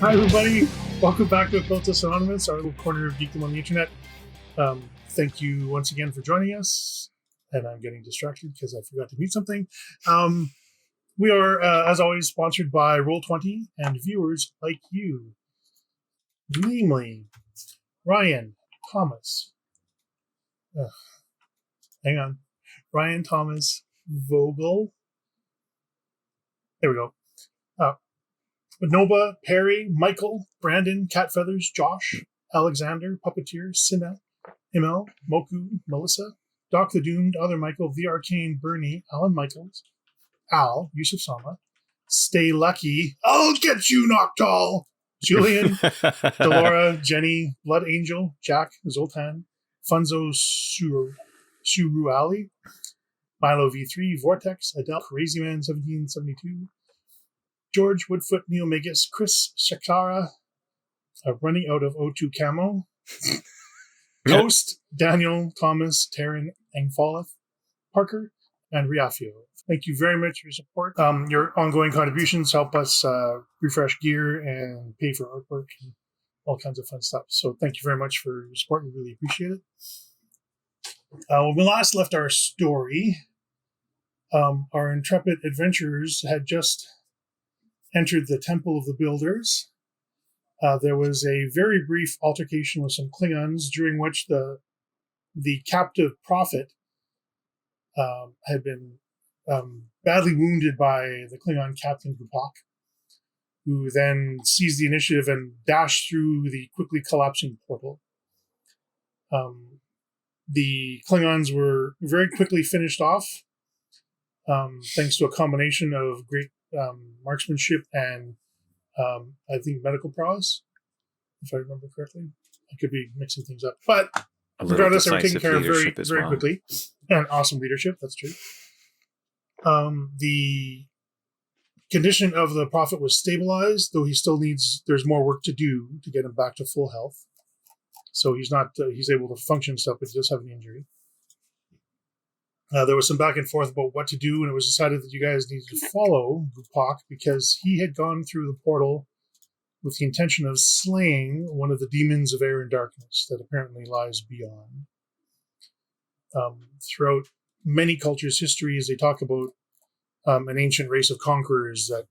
Hi, everybody. Welcome back to Occultists Anonymous, our little corner of geekdom on the internet. Thank you once again for joining us. And I'm getting distracted because I forgot to mute something. We are, as always, sponsored by Roll20 and viewers like you. Namely, Ryan, Thomas. Ryan, Thomas, Vogel. There we go. Nova, Perry, Michael, Brandon, Cat Feathers, Josh, Alexander, Puppeteer, Sinna, Himmel, Moku, Melissa, Doc the Doomed, Other Michael, The Arcane, Bernie, Alan Michaels, Al, Yusuf Sama, Stay Lucky, I'll Get You Noctal, Julian, Delora, Jenny, Blood Angel, Jack, Zoltan, Funzo Suruali, Milo V3, Vortex, Adele, Crazy Man 1772, George, Woodfoot, Neil Megas, Chris Shakara, running out of O2 Camo, Ghost, Daniel, Thomas, Taryn, Engfalith, Parker, and Riafio. Thank you very much for your support. Your ongoing contributions help us refresh gear and pay for artwork and all kinds of fun stuff. So thank you very much for your support. We really appreciate it. When we last left our story, our intrepid adventurers had just entered the Temple of the Builders. There was a very brief altercation with some Klingons, during which the captive prophet had been badly wounded by the Klingon Captain G'U'Poq, who then seized the initiative and dashed through the quickly collapsing portal. The Klingons were very quickly finished off, thanks to a combination of great marksmanship and I think medical prowess, if I remember correctly. I could be mixing things up, but regardless, they were taken care of very, very quickly, and awesome leadership. That's true. The condition of the prophet was stabilized, though he still there's more work to do to get him back to full health. So he's able to function stuff, but he does have an injury. There was some back and forth about what to do, and it was decided that you guys needed to follow G'U'Poq because he had gone through the portal with the intention of slaying one of the demons of air and darkness that apparently lies beyond. Throughout many cultures' histories, they talk about an ancient race of conquerors that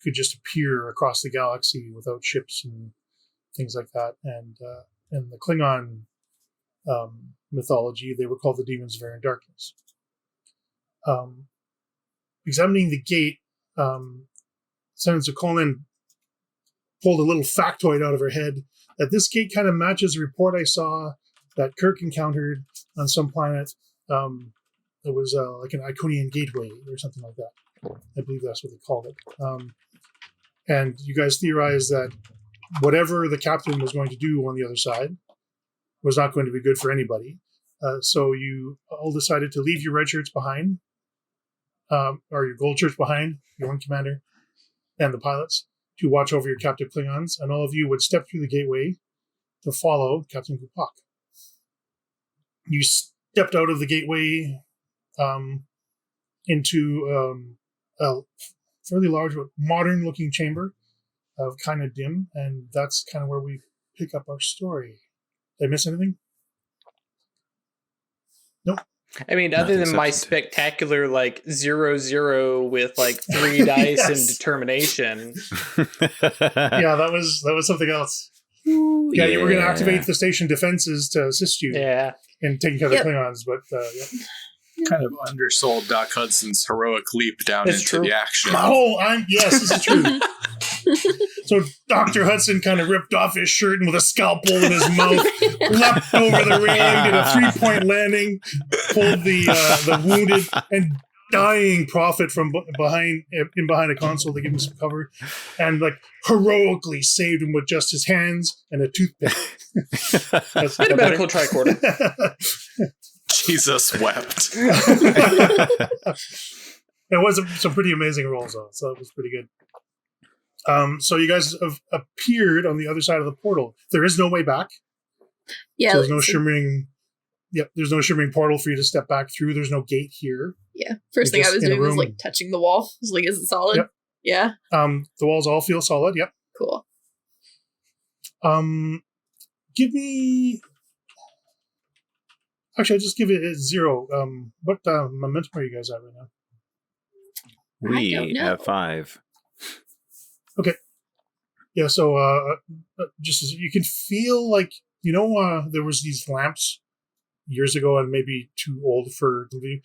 could just appear across the galaxy without ships and things like that. And in the Klingon mythology, they were called the demons of air and darkness. Examining the gate, Senator Colin pulled a little factoid out of her head that this gate kind of matches a report I saw that Kirk encountered on some planet. It was like an Iconian gateway or something like that. I believe that's what they called it. And you guys theorized that whatever the captain was going to do on the other side was not going to be good for anybody. So you all decided to leave your red shirts behind, or your gold shirts behind, your one commander, and the pilots, to watch over your captive Klingons, and all of you would step through the gateway to follow Captain G'U'Poq. You stepped out of the gateway into a fairly large, modern-looking chamber, kind of dim, and that's kind of where we pick up our story. Did I miss anything? Nope. I mean, other than my spectacular 0-0 with 3 dice Yes. and determination. Yeah, that was something else. Ooh, Yeah, you were going to activate the station defenses to assist you in taking care of the Klingons, but kind of undersold Doc Hudson's heroic leap down into the action. Yes, this is true. So Dr. Hudson kind of ripped off his shirt and with a scalpel in his mouth, leapt over the railing, did a 3-point landing, pulled the wounded and dying prophet from behind a console to give him some cover, and heroically saved him with just his hands and a toothpick. That's a medical tricorder. Jesus wept. It was some pretty amazing rolls, though, so it was pretty good. So you guys have appeared on the other side of the portal. There is no way back. Yeah. So there's no shimmering. Yep, there's no shimmering portal for you to step back through. There's no gate here. Yeah. First thing I was doing was touching the wall. I was like, is it solid? Yep. Yeah. The walls all feel solid. Yep. Cool. Give me. Actually, I'll just give it a 0. What momentum are you guys at right now? We have 5. Okay. Yeah. So, just as you can feel like there was these lamps years ago, and maybe too old for you,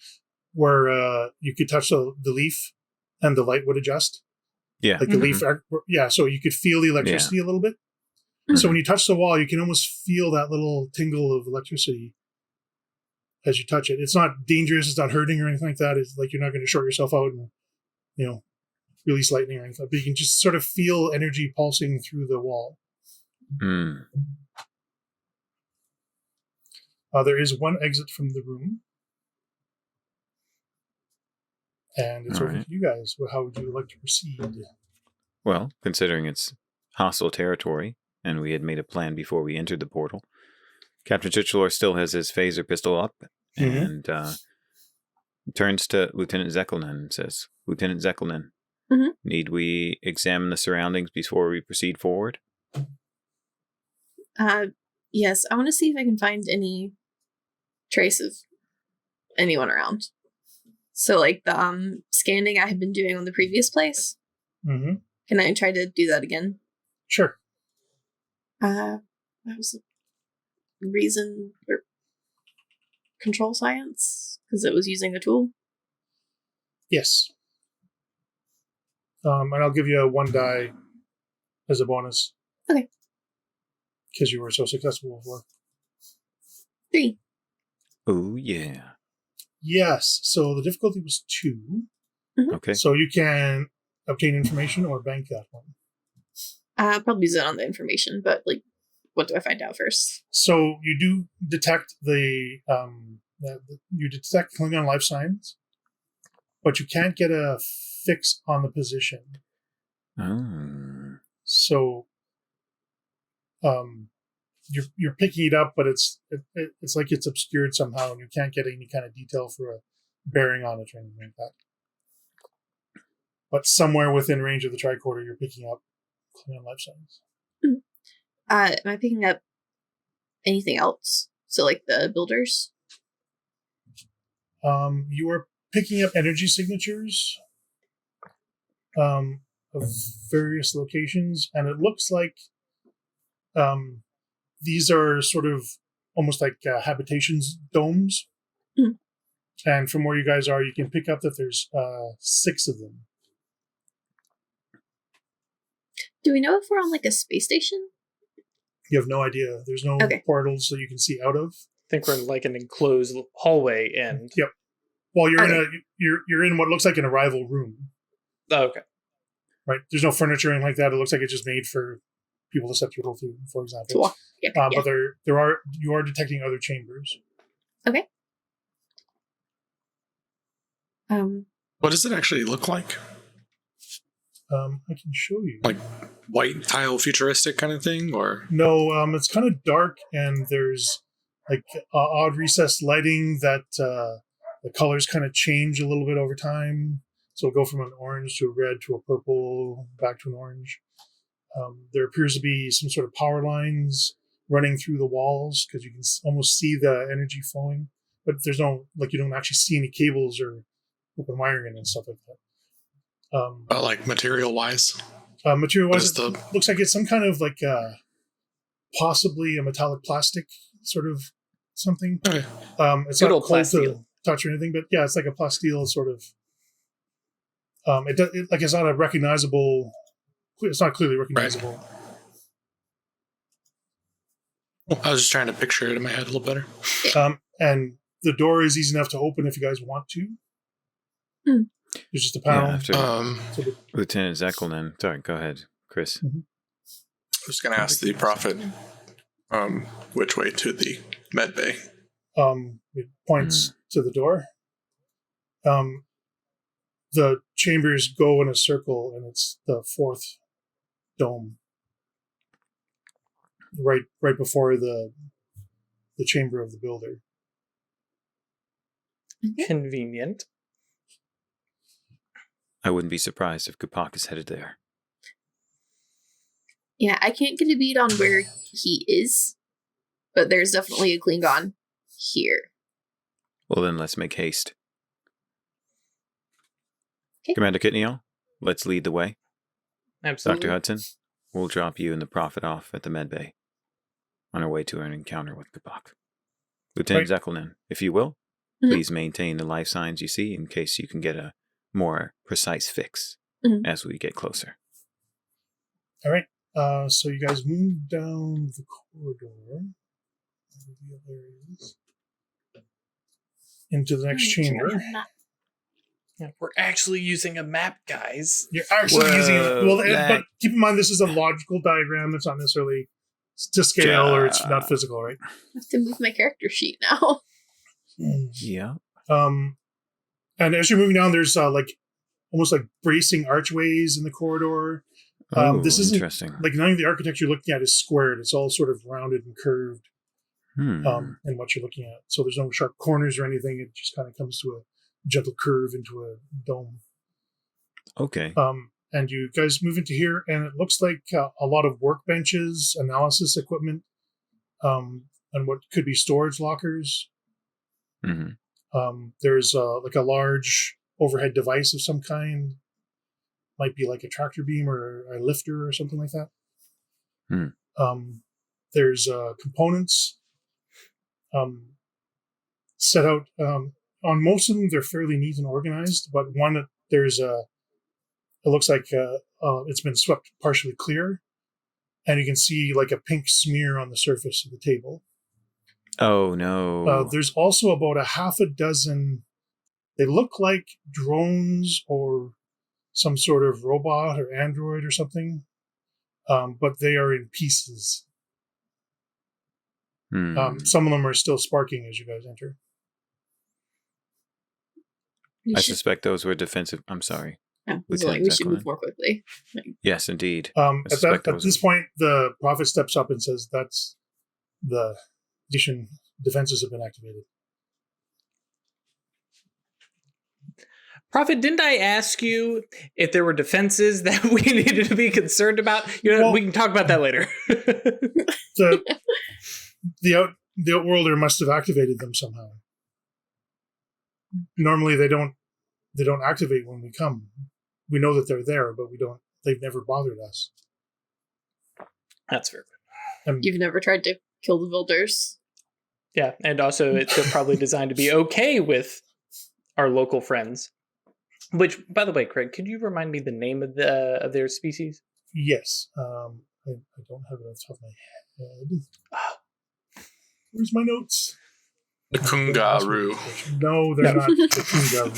where you could touch the leaf, and the light would adjust. Yeah. Like the leaf. Yeah. So you could feel the electricity a little bit. Mm-hmm. So when you touch the wall, you can almost feel that little tingle of electricity as you touch it. It's not dangerous. It's not hurting or anything like that. It's like you're not going to short yourself out and, release lightning or anything. But you can just sort of feel energy pulsing through the wall. Mm. There is one exit from the room. And it's over to you guys. How would you like to proceed? Well, considering it's hostile territory, and we had made a plan before we entered the portal, Captain Titular still has his phaser pistol up, and turns to Lieutenant Zekelin and says, Lieutenant Zekelin, need we examine the surroundings before we proceed forward? Yes, I want to see if I can find any trace of anyone around. So, like the scanning I had been doing on the previous place. Mm-hmm. Can I try to do that again? Sure. That was reason or control science because it was using a tool. Yes. And I'll give you a 1 die as a bonus. Okay. Because you were so successful before. 3. Oh, yeah. Yes. So the difficulty was 2. Mm-hmm. Okay. So you can obtain information or bank that one. Probably use it on the information, but what do I find out first? So you do detect you detect Klingon life signs, but you can't get a fix on the position. Oh. So, you're picking it up, but it's like it's obscured somehow, and you can't get any kind of detail for a bearing on it or anything like that. But somewhere within range of the tricorder, you're picking up Klingon life signs. Am I picking up anything else? So, like the builders? You are picking up energy signatures of various locations, and it looks like these are sort of almost like habitations, domes. Mm. And from where you guys are, you can pick up that there's 6 of them. Do we know if we're on like a space station? You have no idea. There's no portals that you can see out of. I think we're in like an enclosed hallway end. Yep. Well, you're in what looks like an arrival room. Oh, okay. Right. There's no furniture or anything like that. It looks like it's just made for people to step through, for example. But you are detecting other chambers. Okay. What does it actually look like? I can show you. Like white tile futuristic kind of thing, or no? It's kind of dark, and there's like odd recessed lighting that the colors kind of change a little bit over time. So it'll go from an orange to a red to a purple, back to an orange. There appears to be some sort of power lines running through the walls because you can almost see the energy flowing, but there's no you don't actually see any cables or open wiring and stuff like that. like material-wise? Material-wise, it looks like it's some kind of possibly a metallic plastic sort of something. Okay. It's not cold to touch or anything, but yeah, it's like a plasteel sort of. It's not a recognizable. It's not clearly recognizable. Right. I was just trying to picture it in my head a little better. And the door is easy enough to open if you guys want to. Mm. There's just a panel. Yeah, Lieutenant Zekelin. Sorry, go ahead, Chris. Mm-hmm. I was going to ask the prophet which way to the med bay. It points to the door. The chambers go in a circle, and it's the 4th dome, right before the chamber of the builder. Convenient. I wouldn't be surprised if G'U'Poq is headed there. Yeah, I can't get a beat on where he is, but there's definitely a Klingon here. Well, then let's make haste. 'Kay. Commander Kitniel, let's lead the way. Absolutely. Dr. Hudson, we'll drop you and the Prophet off at the med bay on our way to an encounter with G'U'Poq. Lieutenant Zekelnin, if you will, please maintain the life signs you see in case you can get a more precise fix as we get closer. All right. So you guys move down the corridor into the next chamber. Yeah, we're actually using a map, guys. You're actually using it. But keep in mind, this is a logical diagram. It's not necessarily to scale or it's not physical, right? I have to move my character sheet now. Yeah. And as you're moving down, there's almost like bracing archways in the corridor. This isn't interesting. Like none of the architecture you're looking at is squared. It's all sort of rounded and curved in what you're looking at. So there's no sharp corners or anything. It just kind of comes to a gentle curve into a dome. Okay. And you guys move into here, and it looks like a lot of workbenches, analysis equipment, and what could be storage lockers. There's like a large overhead device of some kind. Might be like a tractor beam or a lifter or something like that. There's components set out. On most of them, they're fairly neat and organized, but one, there's it looks like it's been swept partially clear, and you can see like a pink smear on the surface of the table. Oh, no. There's also about a half a dozen, they look like drones or some sort of robot or android or something, but they are in pieces. Some of them are still sparking as you guys enter. I suspect those were defensive. I'm sorry. Yeah, we should move more quickly. Yes, indeed. At this point, the Prophet steps up and says, "That's the station defenses have been activated." Prophet, didn't I ask you if there were defenses that we needed to be concerned about? We can talk about that later. The Outworlder must have activated them somehow. Normally they don't activate when we come. We know that they're there, but they've never bothered us. That's fair. You've never tried to kill the builders. Yeah, and also they're probably designed to be okay with our local friends. Which, by the way, Craig, could you remind me the name of their species? Yes. I don't have it on the top of my head. Where's my notes? The Kungaru. No, they're not the Kungaru.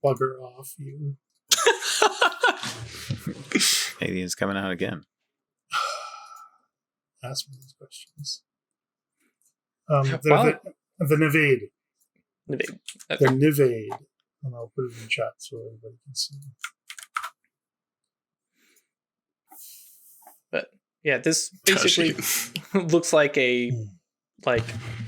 Bugger off, you. Aliens coming out again. Ask me these questions. The Nevade. Okay. The Nevade. And I'll put it in chat so everybody can see. But yeah, this basically looks like a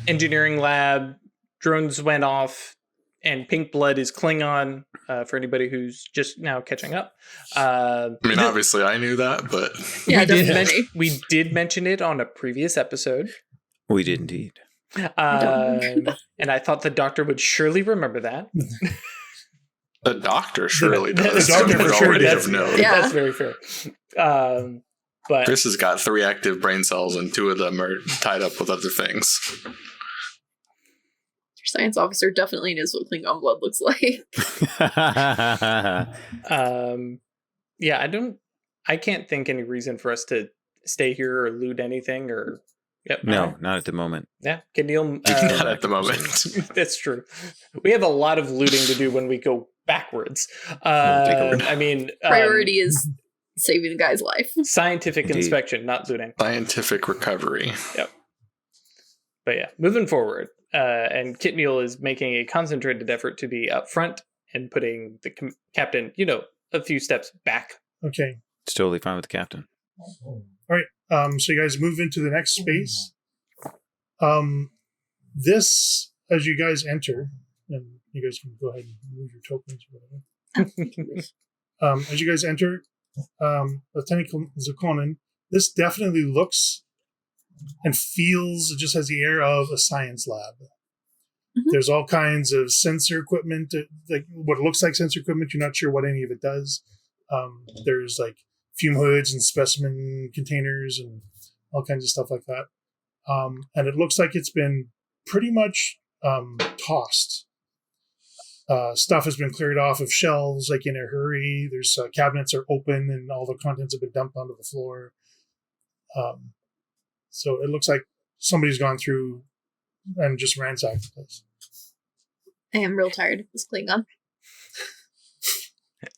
engineering lab. Drones went off, and pink blood is Klingon. For anybody who's just now catching up, obviously I knew that, but yeah, we did mention it on a previous episode. We did indeed. And I thought the doctor would surely remember that. The doctor surely does. The doctor would for sure already does. have known. Yeah. That's very fair. But Chris has got 3 active brain cells, and 2 of them are tied up with other things. Your science officer definitely knows what Klingon blood looks like. Yeah, I can't think any reason for us to stay here or loot anything or. Yep. No, not at the moment. Yeah, Neil. Not at the moment. That's true. We have a lot of looting to do when we go backwards. Priority is saving the guy's life. Scientific Indeed. Inspection, not looting. Scientific recovery. Yep. But yeah, moving forward, and Kitniel is making a concentrated effort to be up front and putting the captain, a few steps back. Okay. It's totally fine with the captain. All right. So you guys move into the next space. This, as you guys enter, and you guys can go ahead and move your tokens or whatever. As you guys enter, Lieutenant Zukonin, this definitely looks and feels, it just has the air of a science lab. Mhm. There's all kinds of sensor equipment, like what looks like sensor equipment. You're not sure what any of it does. There's like fume hoods and specimen containers and all kinds of stuff like that. And it looks like it's been pretty much tossed. Stuff has been cleared off of shelves like in a hurry. There's cabinets are open and all the contents have been dumped onto the floor. So it looks like somebody's gone through and just ransacked the place. I am real tired of this Klingon.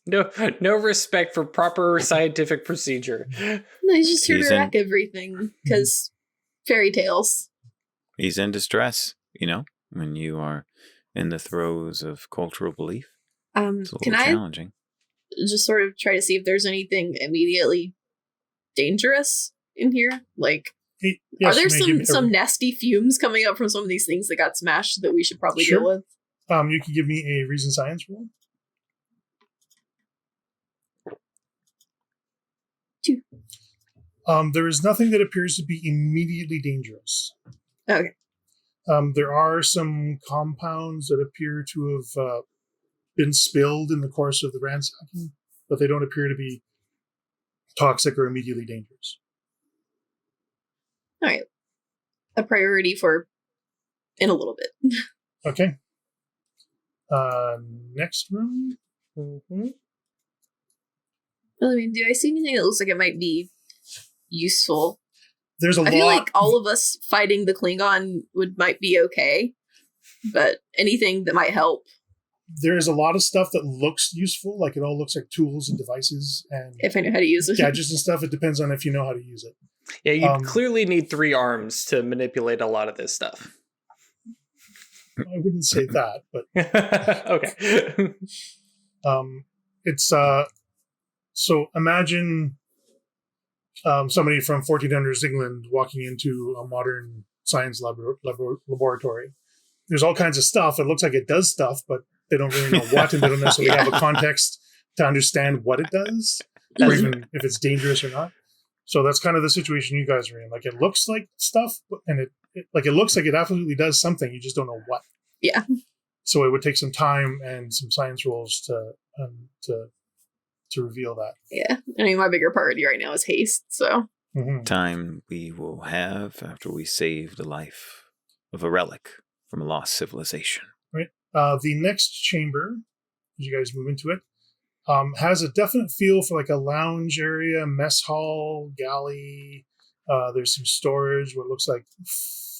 No respect for proper scientific procedure. No, he's just here He's to in- wreck everything because fairy tales. He's in distress, when you are in the throes of cultural belief. It's a little Can I challenging. just sort of try to see if there's anything immediately dangerous in here? Like, Yes, are there you may give me some nasty fumes coming up from some of these things that got smashed that we should probably Sure. deal with? You can give me a reason science roll. 2. There is nothing that appears to be immediately dangerous. Okay. There are some compounds that appear to have been spilled in the course of the ransacking, but they don't appear to be toxic or immediately dangerous. All right. A priority for in a little bit. Okay. Next room. Mm-hmm. Well, I mean, do I see anything that looks like it might be useful? There's a I lot. feel like all of us fighting the Klingon might be okay, but anything that might help. There's a lot of stuff that looks useful, like it all looks like tools and devices and If I know how to use it. gadgets and stuff. It depends on if you know how to use it. Yeah, you clearly need 3 arms to manipulate a lot of this stuff. I wouldn't say that, but Okay. it's so imagine somebody from 1400s England walking into a modern science laboratory. There's all kinds of stuff. It looks like it does stuff, but they don't really know what, and they don't necessarily have a context to understand what it does, or even if it's dangerous or not. So that's kind of the situation you guys are in. Like, it looks like stuff, and it looks like it absolutely does something. You just don't know what. Yeah. So it would take some time and some science rolls to reveal that. Yeah. I mean, my bigger priority right now is haste, so. Mm-hmm. Time we will have after we save the life of a relic from a lost civilization. Right. The next chamber, as you guys move into it, has a definite feel for like a lounge area, mess hall, galley. There's some storage, what looks like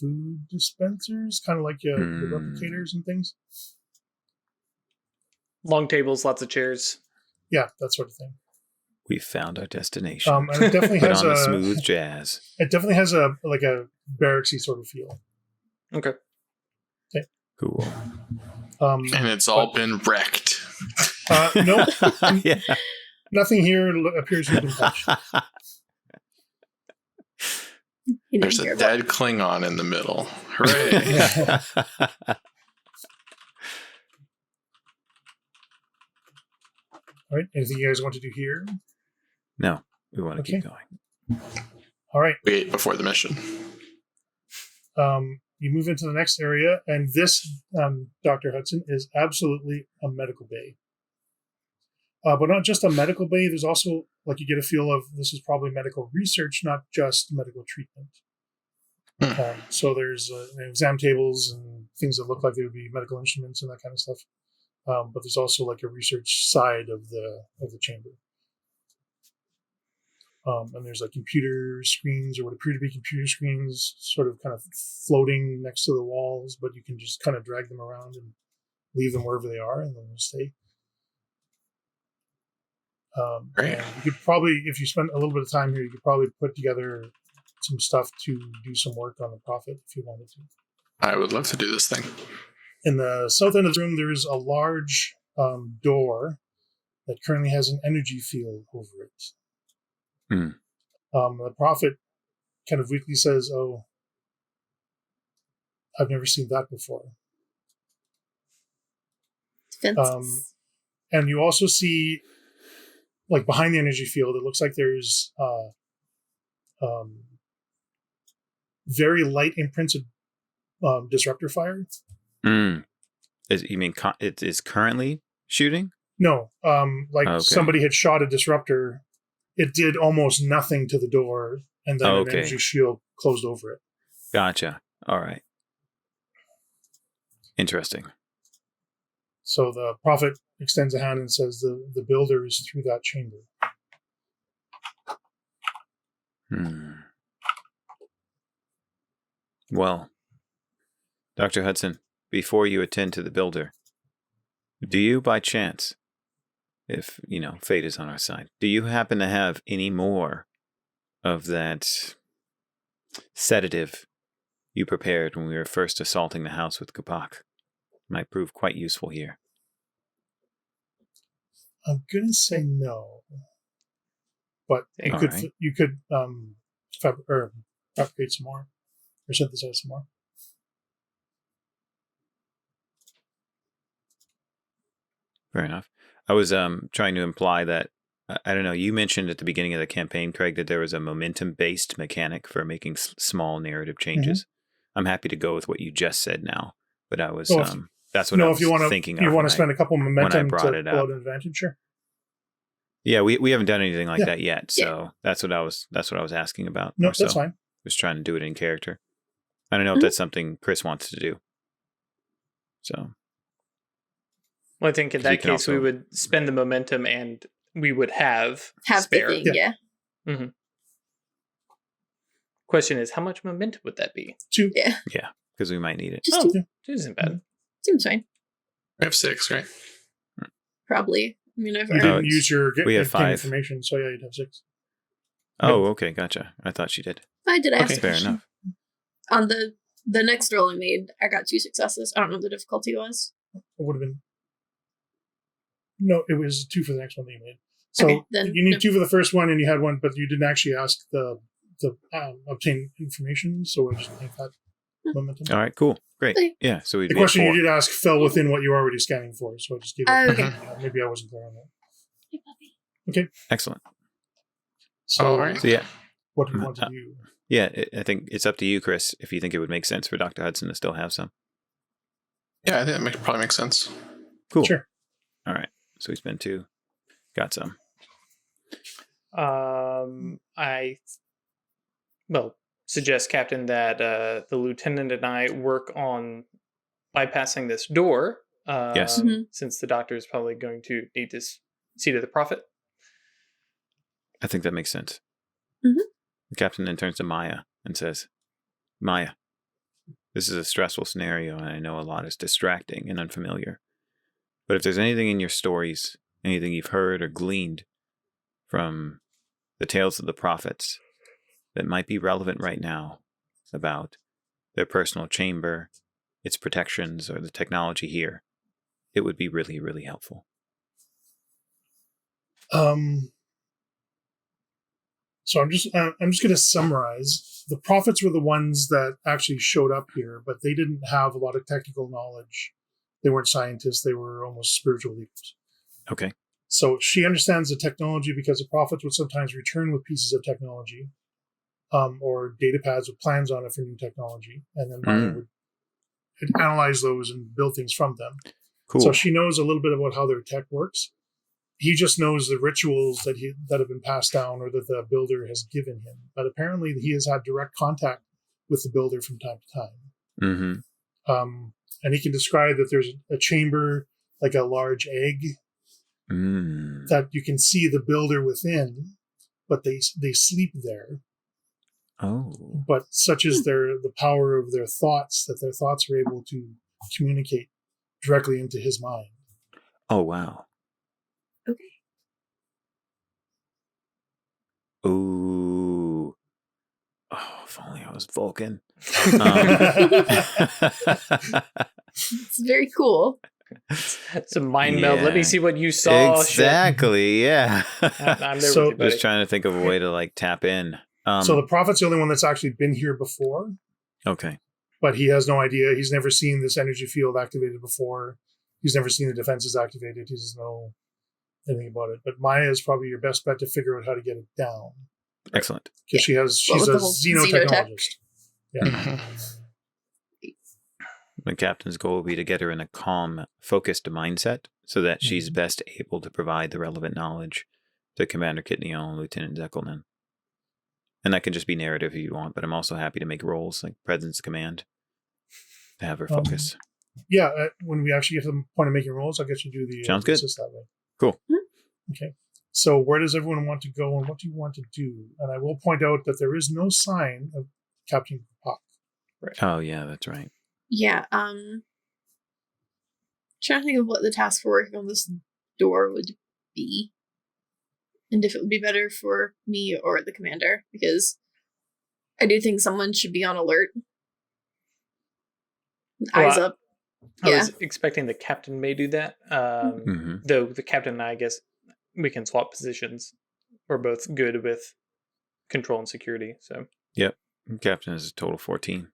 food dispensers, kind of like the replicators and things. Long tables, lots of chairs. Yeah, that sort of thing. We found our destination. And it definitely Put has on the smooth jazz. It definitely has a barracksy sort of feel. Okay. Cool. And it's all been wrecked. No, Yeah. nothing here appears to have been touched. You There's didn't a hear dead Klingon in the middle. Hooray. All right. Anything you guys want to do here? No, we want to keep Okay. going. All right. We ate before the mission. You move into the next area, and this, Dr. Hudson, is absolutely a medical bay. But not just a medical bay, there's also, like, you get a feel of this is probably medical research, not just medical treatment. So there's exam tables and things that look like they would be medical instruments and that kind of stuff. But there's also like a research side of the chamber. And there's like computer screens or what appear to be computer screens sort of kind of floating next to the walls, but you can just kind of drag them around and leave them wherever they are and then they'll stay. Great. And you could probably, if you spend a little bit of time here, you could probably put together some stuff to do some work on the Prophet if you wanted to. I would love to do this thing. In the south end of the room, there is a large door that currently has an energy field over it. The Prophet kind of weakly says, "Oh, I've never seen that before." Defenses. And you also see, like behind the energy field, it looks like there's very light imprints of disruptor fire. You mean it is currently shooting? No, somebody had shot a disruptor. It did almost nothing to the door, and then an energy shield closed over it. Gotcha. All right. Interesting. So the prophet extends a hand and says the builder is through that chamber. Well, Dr. Hudson, before you attend to the builder, do you by chance, if, fate is on our side, do you happen to have any more of that sedative you prepared when we were first assaulting the house with G'U'Poq? Might prove quite useful here. I'm gonna say no, but you could fabricate some more or synthesize some more. Fair enough. I was trying to imply that, I don't know, you mentioned at the beginning of the campaign, Craig, that there was a momentum-based mechanic for making small narrative changes. Mm-hmm. I'm happy to go with what you just said now, but I was that's what I was thinking. You want to spend a couple momentum to pull out an advantage, sure. Yeah, we haven't done anything like that yet, so that's what I was asking about. No, that's fine. Just trying to do it in character. I don't know if that's something Chris wants to do. So, well, I think in that case we would spend the momentum and we would have spare. The thing, yeah. Mm-hmm. Question is, how much momentum would that be? 2. Yeah, because we might need it. Just 2. 2 isn't bad. Seems fine. We have 6, right? Probably. I mean, you didn't use your we have 5 information, so yeah, you'd have 6. Oh, okay, gotcha. I thought she did. I did ask. Fair enough. On the next roll I made, I got 2 successes. I don't know what the difficulty was. It would have been. No, it was 2 for the next one that you made. So you need 2 for the first one, and you had 1, but you didn't actually ask the obtain information, so we'll just make that momentum. All right, cool. Great. Yeah, so the question you did ask fell within what you were already scanning for, so I just gave it. Okay. Maybe I wasn't clear on that. Hey, puppy. Okay. Excellent. So, all right. So yeah. What do you want to do? Yeah, I think it's up to you, Chris, if you think it would make sense for Dr. Hudson to still have some. Yeah, I think that probably makes sense. Cool. Sure. All right. So we spend 2. Got some. I suggest, Captain, that the lieutenant and I work on bypassing this door. Yes. Since the doctor is probably going to need to see to the prophet. I think that makes sense. Mm-hmm. The captain then turns to Maya and says, Maya, this is a stressful scenario, and I know a lot is distracting and unfamiliar. But if there's anything in your stories, anything you've heard or gleaned from the tales of the prophets that might be relevant right now about their personal chamber, its protections, or the technology here, it would be really, really helpful. So I'm just going to summarize. The prophets were the ones that actually showed up here, but they didn't have a lot of technical knowledge. They weren't scientists. They were almost spiritual leaders. Okay. So she understands the technology because the prophets would sometimes return with pieces of technology or data pads with plans on it for new technology. And then Maya would analyze those and build things from them. Cool. So she knows a little bit about how their tech works. He just knows the rituals that have been passed down or that the builder has given him. But apparently he has had direct contact with the builder from time to time. Mm-hmm. And he can describe that there's a chamber, like a large egg, that you can see the builder within, but they sleep there. Oh. But such is the power of their thoughts that their thoughts are able to communicate directly into his mind. Oh, wow. Okay. Ooh. Oh, if only I was Vulcan. It's very cool. It's a mind meld. Let me see what you saw. Exactly, yeah. I'm there So, with you, buddy. Just trying to think of a way to like tap in. So the prophet's the only one that's actually been here before. Okay. But he has no idea. He's never seen this energy field activated before. He's never seen the defenses activated. He doesn't know anything about it. But Maya is probably your best bet to figure out how to get it down. Excellent. Because she's Well, a with the whole xenotechnologist. Yeah. Mhm. The captain's goal will be to get her in a calm, focused mindset so that she's best able to provide the relevant knowledge to Commander Kitneal and Lieutenant Zeckelman. And that can just be narrative if you want, but I'm also happy to make roles like Presence Command to have her focus. When we actually get to the point of making rolls, I'll get you to do the Sounds good. assist that way. Cool. Okay. So where does everyone want to go and what do you want to do? And I will point out that there is no sign of Captain G'U'Poq. Right. Oh, yeah, that's right. Yeah, trying to think of what the task for working on this door would be. And if it would be better for me or the commander, because I do think someone should be on alert. Eyes up. I was expecting the captain may do that. Though the captain and I guess we can swap positions. We're both good with control and security. So Yep. Captain is a total 14.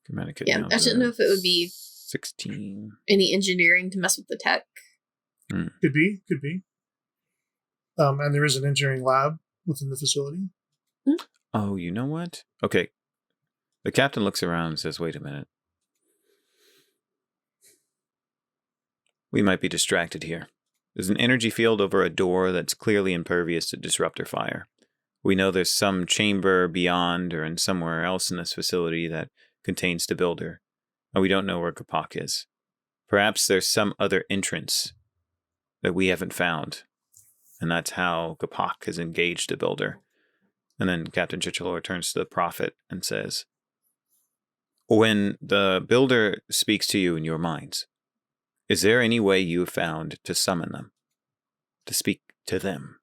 Commander Yeah, I didn't know if it would be 16. any engineering to mess with the tech. Could be. And there is an engineering lab within the facility. Oh, you know what? Okay. The captain looks around and says, wait a minute. We might be distracted here. There's an energy field over a door that's clearly impervious to disruptor fire. We know there's some chamber beyond or in somewhere else in this facility that contains the builder, and we don't know where G'U'Poq is. Perhaps there's some other entrance that we haven't found, and that's how G'U'Poq has engaged the builder. And then Captain Chichelor turns to the prophet and says, when the builder speaks to you in your minds, is there any way you have found to summon them, to speak to them,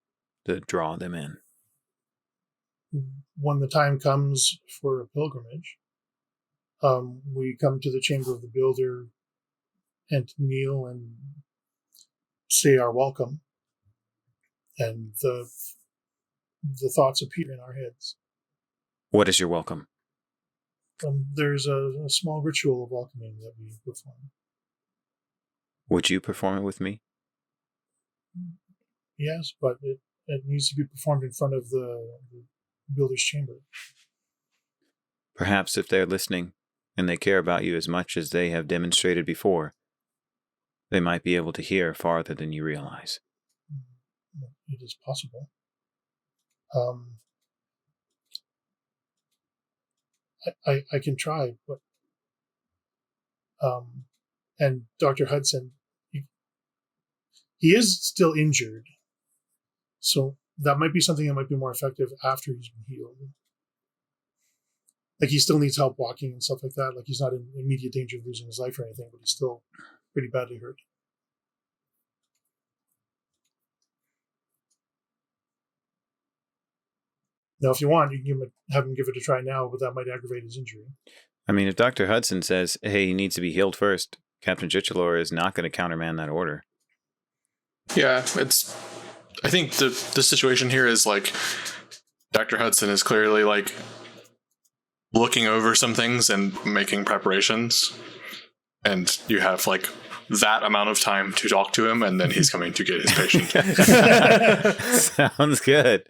to draw them in? When the time comes for a pilgrimage, we come to the chamber of the builder and kneel and say our welcome, and the thoughts appear in our heads. What is your welcome? There's a small ritual of welcoming that we perform. Would you perform it with me? Yes, but it needs to be performed in front of the builder's chamber. Perhaps if they're listening and they care about you as much as they have demonstrated before, they might be able to hear farther than you realize. It is possible. I can try, but and Dr. Hudson, he is still injured, so that might be something that might be more effective after he's been healed. Like, he still needs help walking and stuff like that. Like, he's not in immediate danger of losing his life or anything, but he's still pretty badly hurt. Now, if you want, you can have him give it a try now, but that might aggravate his injury. I mean, if Dr. Hudson says, hey, he needs to be healed first, Captain Chichelor is not going to countermand that order. Yeah, I think the situation here is like Dr. Hudson is clearly like looking over some things and making preparations, and you have like that amount of time to talk to him, and then he's coming to get his patient. Sounds good.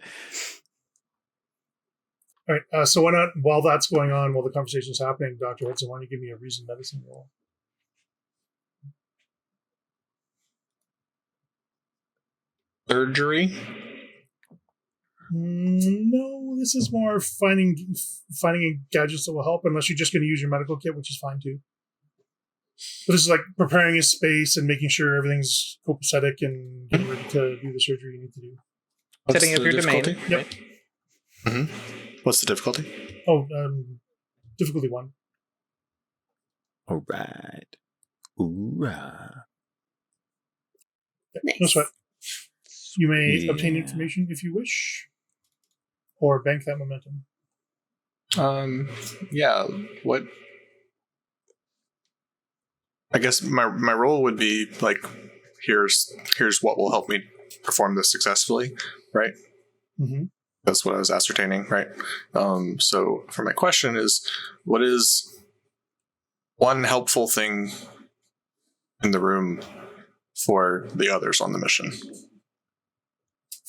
All right, so why not, while that's going on, while the conversation's happening, Dr. Hudson, why don't you give me a reasoned medicine roll? Surgery? No, this is more finding gadgets that will help, unless you're just going to use your medical kit, which is fine too. But this is like preparing a space and making sure everything's copacetic and getting ready to do the surgery you need to do. Setting up your domain. Yep. Right? Mm-hmm. What's the difficulty? Oh, difficulty 1. All right. Hoorah. Nice. No sweat. You may obtain Yeah. information if you wish, or bank that momentum. Yeah. What? I guess my role would be like, here's what will help me perform this successfully, right? Mm-hmm. That's what I was ascertaining, right? So for my question is, what is one helpful thing in the room for the others on the mission?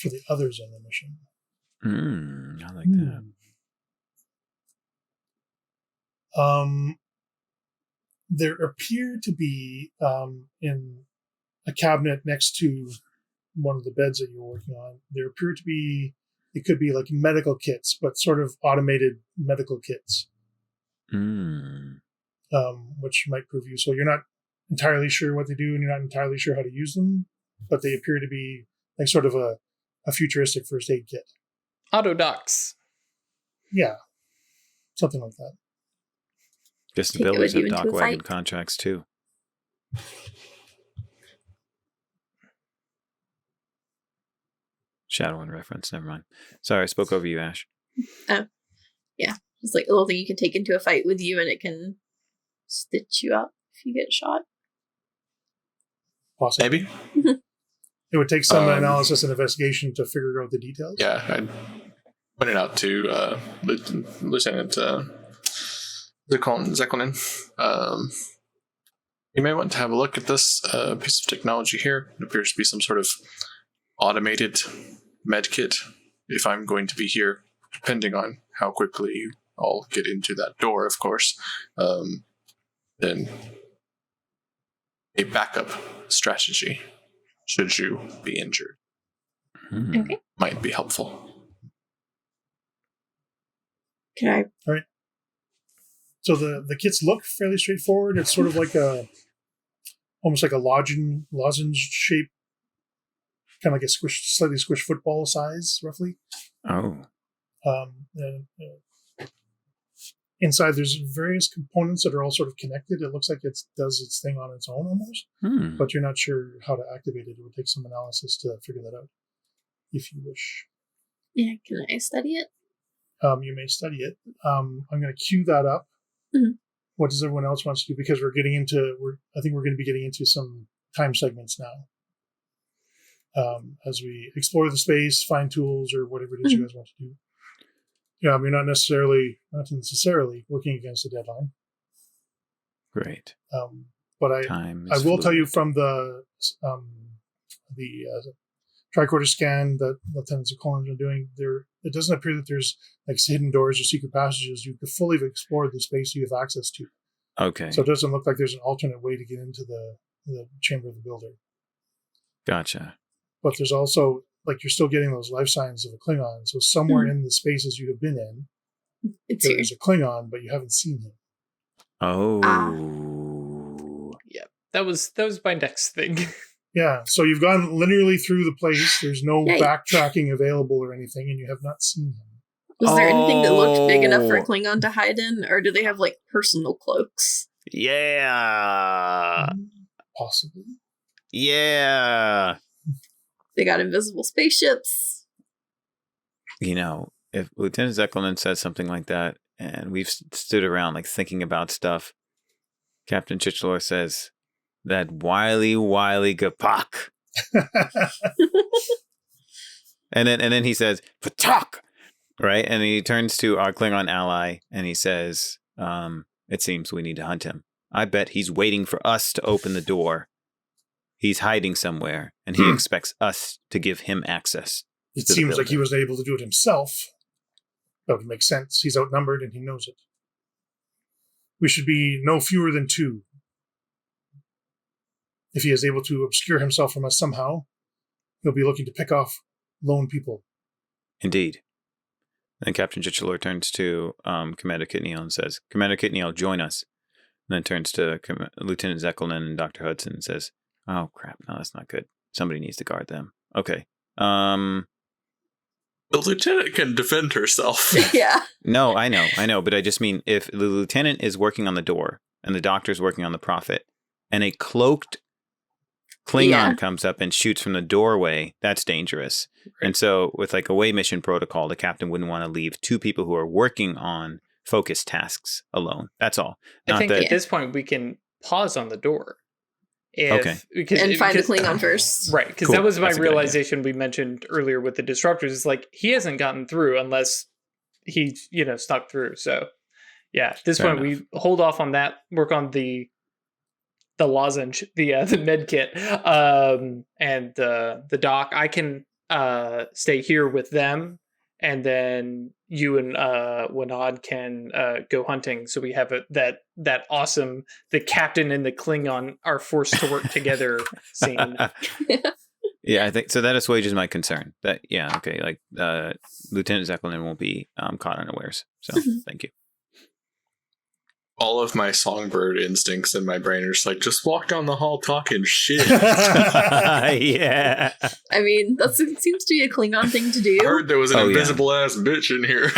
for the others on the mission. I like that. There appear to be in a cabinet next to one of the beds that you're working on. There appear to be, it could be like medical kits, but sort of automated medical kits, which might prove useful. You're not entirely sure what they do, and you're not entirely sure how to use them, but they appear to be like sort of a futuristic first aid kit. Auto docs. Yeah, something like that. Guess the Take it builders with have you into dock a wagon fight. contracts too. Shadowrun reference. Never mind. Sorry, I spoke over you, Ash. Yeah, it's like a little thing you can take into a fight with you, and it can stitch you up if you get shot. Possibly. Maybe. It would take some analysis and investigation to figure out the details. Yeah, I pointed out to Lieutenant Zeklinen. You may want to have a look at this piece of technology here. It appears to be some sort of automated med kit. If I'm going to be here, depending on how quickly you all get into that door, of course, then a backup strategy should you be injured Okay. might be helpful. Can I? All right. So the kits look fairly straightforward. It's sort of like almost like a lozenge shape, kind of like a slightly squished football size, roughly. Oh. And inside, there's various components that are all sort of connected. It looks like it does its thing on its own almost, but you're not sure how to activate it. It would take some analysis to figure that out, if you wish. Yeah, can I study it? You may study it. I'm going to cue that up. Mm-hmm. What does everyone else want to do? Because I think we're going to be getting into some time segments now. As we explore the space, find tools, or whatever it is you guys want to do. Yeah, you're not necessarily working against a deadline. Great. But I will tell you from the tricorder scan that Lieutenants Collins are doing, it doesn't appear that there's like hidden doors or secret passages. You could fully have explored the space you have access to. Okay. So it doesn't look like there's an alternate way to get into the chamber of the builder. Gotcha. But there's also, like, you're still getting those life signs of a Klingon. So somewhere in the spaces you have been in, there's a Klingon, but you haven't seen him. Oh. Yeah, that was my next thing. Yeah, so you've gone linearly through the place. There's no backtracking available or anything, and you have not seen him. Was there anything that looked big enough for a Klingon to hide in, or do they have like personal cloaks? Yeah. Possibly. Yeah. They got invisible spaceships. You know, if Lieutenant Zeklinen says something like that, and we've stood around like thinking about stuff, Captain Chichelor says, "That wily G'U'Poq." and then he says, "Patak!" Right? And he turns to our Klingon ally and he says, "It seems we need to hunt him. I bet he's waiting for us to open the door. He's hiding somewhere, and he expects us to give him access." It seems like he was able to do it himself. That would make sense. He's outnumbered and he knows it. We should be no fewer than 2. If he is able to obscure himself from us somehow, he'll be looking to pick off lone people. Indeed. Then Captain Chichelor turns to Commander Kitneal and says, "Commander Kitneal, join us." And then turns to Lieutenant Zeklinen and Dr. Hudson and says, "Oh, crap. No, that's not good. Somebody needs to guard them." Okay. The lieutenant can defend herself. Yeah. No, I know. But I just mean if the lieutenant is working on the door and the doctor's working on the prophet and a cloaked Klingon comes up and shoots from the doorway, that's dangerous. Right. And so with like away mission protocol, the captain wouldn't want to leave 2 people who are working on focus tasks alone. That's all. I think at this point we can pause on the door. Find the Klingon first. Right, because that was my realization we mentioned earlier with the disruptors. It's like he hasn't gotten through unless he, snuck through. So, yeah, at this point we hold off on that, work on the lozenge, the med kit, and the doc. I can stay here with them, and then you and Wanad can go hunting. So we have that awesome the captain and the Klingon are forced to work together scene. Yeah, I think so. That assuages my concern. That okay. Like Lieutenant Zeppelin won't be caught unawares. So thank you. All of my songbird instincts in my brain are just like, just walk down the hall talking shit. Yeah. I mean, that seems to be a Klingon thing to do. I heard there was an invisible ass bitch in here.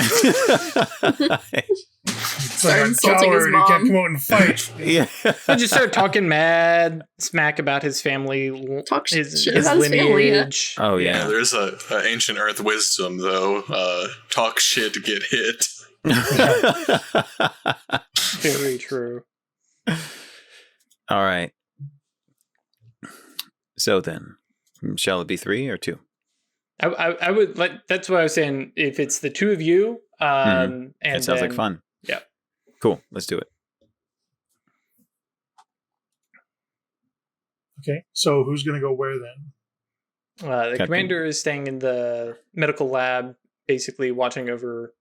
Start insulting his He mom. can't come out and fight. Yeah. He just started talking mad smack about his family, Talk his shit about his family, yeah. lineage. Oh Yeah, yeah. there's a ancient Earth wisdom though. Talk shit, get hit. Very true. All right. So then, shall it be 3 or 2? I would like. That's what I was saying. If it's the two of you, and It sounds like then- fun. Yeah. Cool. Let's do it. Okay, so who's going to go where then? The Captain. commander is staying in the medical lab, basically watching over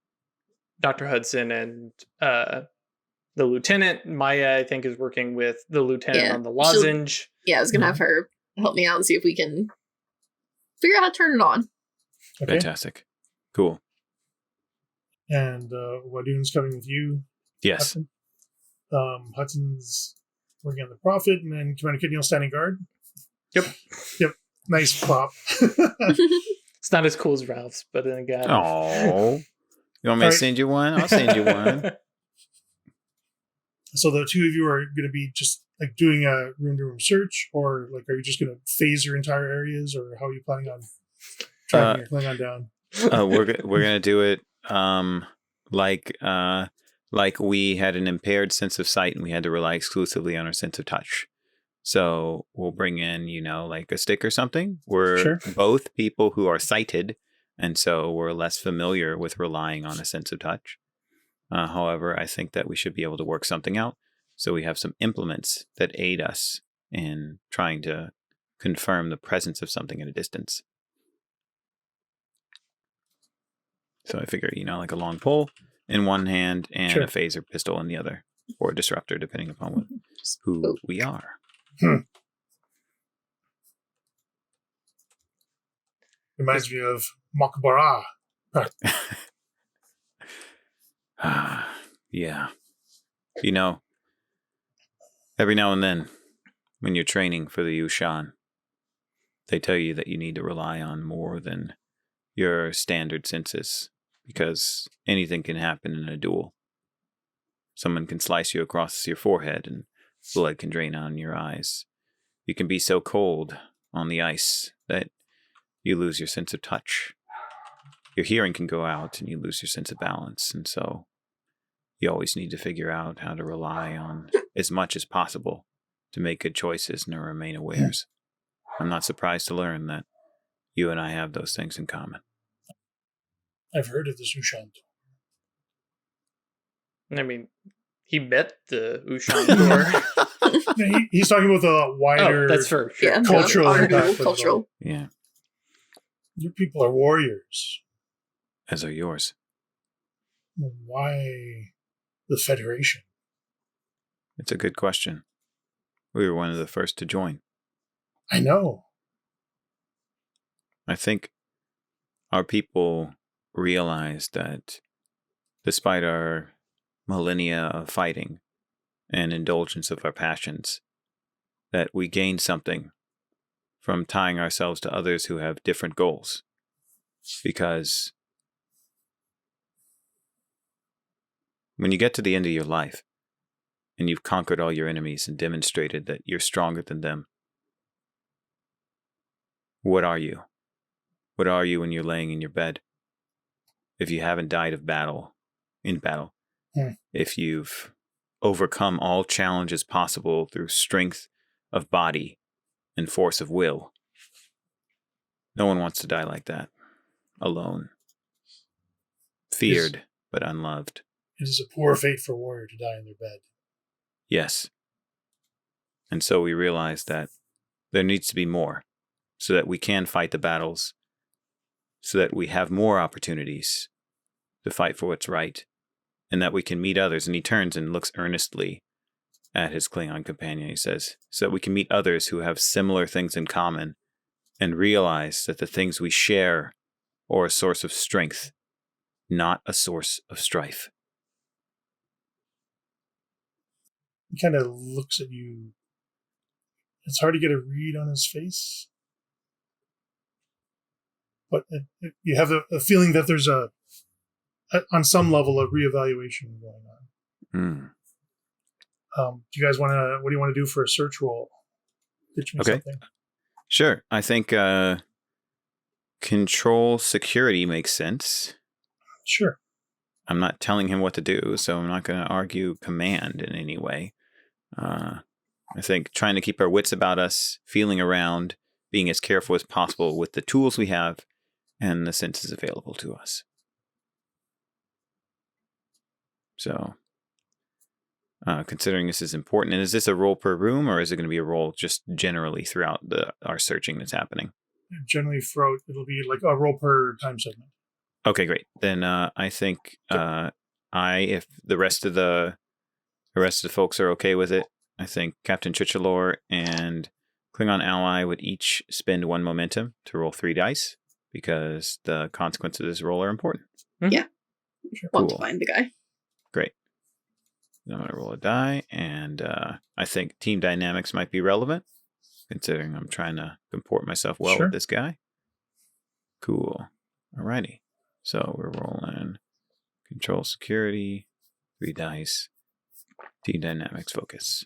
Dr. Hudson and the lieutenant. Maya, I think, is working with the lieutenant Yeah, on the lozenge. Yeah, I was gonna have her help me out and see if we can figure out how to turn it on. Okay, Fantastic. Cool. and Wadoon's coming with you. Yes. Hudson. Hudson's working on the Prophet, and then Commander Kidney standing guard. Yep. Nice prop. It's not as cool as Ralph's, but then again. Oh. You want me to Alright. send you one? I'll send you one. So the two of you are going to be just like doing a room-to-room search, or like are you just going to phase your entire areas, or how are you planning on tracking your Klingon down? We're gonna do it like we had an impaired sense of sight and we had to rely exclusively on our sense of touch. So we'll bring in, like a stick or something. We're Sure. both people who are sighted, and so we're less familiar with relying on a sense of touch. However, I think that we should be able to work something out. So we have some implements that aid us in trying to confirm the presence of something at a distance. So I figure, like a long pole in one hand and Sure. a phaser pistol in the other, or a disruptor, depending upon who we are. Reminds me of Makbara. Yeah. Every now and then, when you're training for the Yushan, they tell you that you need to rely on more than your standard senses, because anything can happen in a duel. Someone can slice you across your forehead and blood can drain on your eyes. You can be so cold on the ice that you lose your sense of touch. Your hearing can go out and you lose your sense of balance. And so you always need to figure out how to rely on as much as possible to make good choices and to remain awares. I'm not surprised to learn that you and I have those things in common. I've heard of this Ushan. I mean, he bet the Ushan door. Yeah, he's talking about the wider. Oh, that's for sure. Yeah, Cultural honorable, impact of the cultural. Yeah, Your people are warriors. as are yours. Why the Federation? It's a good question. We were one of the first to join. I know. I think our people realized that despite our millennia of fighting and indulgence of our passions, that we gained something from tying ourselves to others who have different goals. Because when you get to the end of your life and you've conquered all your enemies and demonstrated that you're stronger than them, what are you? What are you when you're laying in your bed? If you haven't died in battle, if you've overcome all challenges possible through strength of body and force of will, no one wants to die like that, alone, feared but unloved. It is a poor fate for a warrior to die in their bed. Yes. And so we realized that there needs to be more so that we can fight the battles so that we have more opportunities to fight for what's right, and that we can meet others. And he turns and looks earnestly at his Klingon companion. He says, so that we can meet others who have similar things in common and realize that the things we share are a source of strength, not a source of strife. He kind of looks at you. It's hard to get a read on his face, but you have a feeling that there's on some level, a reevaluation going on. Do you guys want to? What do you want to do for a search roll? Pitch me something. Sure. I think control security makes sense. Sure. I'm not telling him what to do, so I'm not going to argue command in any way. I think trying to keep our wits about us, feeling around, being as careful as possible with the tools we have and the senses available to us. So, considering this is important, and is this a roll per room, or is it going to be a roll just generally throughout our searching that's happening? Generally, throughout, it'll be like a roll per time segment. Okay, great. Then I think if the rest of the folks are okay with it, I think Captain Chichalor and Klingon ally would each spend 1 momentum to roll 3 dice, because the consequences of this roll are important. Yeah. Sure. Want to find the guy. Great. I'm going to roll a die, and I think team dynamics might be relevant, considering I'm trying to comport myself well with this guy. Cool. Alrighty. So we're rolling control security, 3 dice, team dynamics focus.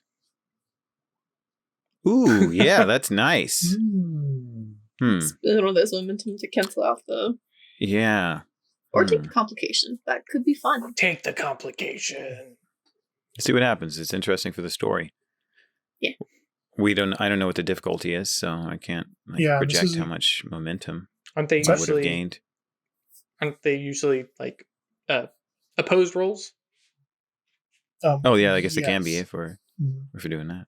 Ooh, yeah, that's nice. It's one of those momentum to cancel out the... Yeah. Or take the complication. That could be fun. Take the complication. See what happens. It's interesting for the story. Yeah. I don't know what the difficulty is, so I can't project how much momentum I would have gained. Aren't they usually like opposed rolls? Oh yeah, I guess it can be if we're doing that.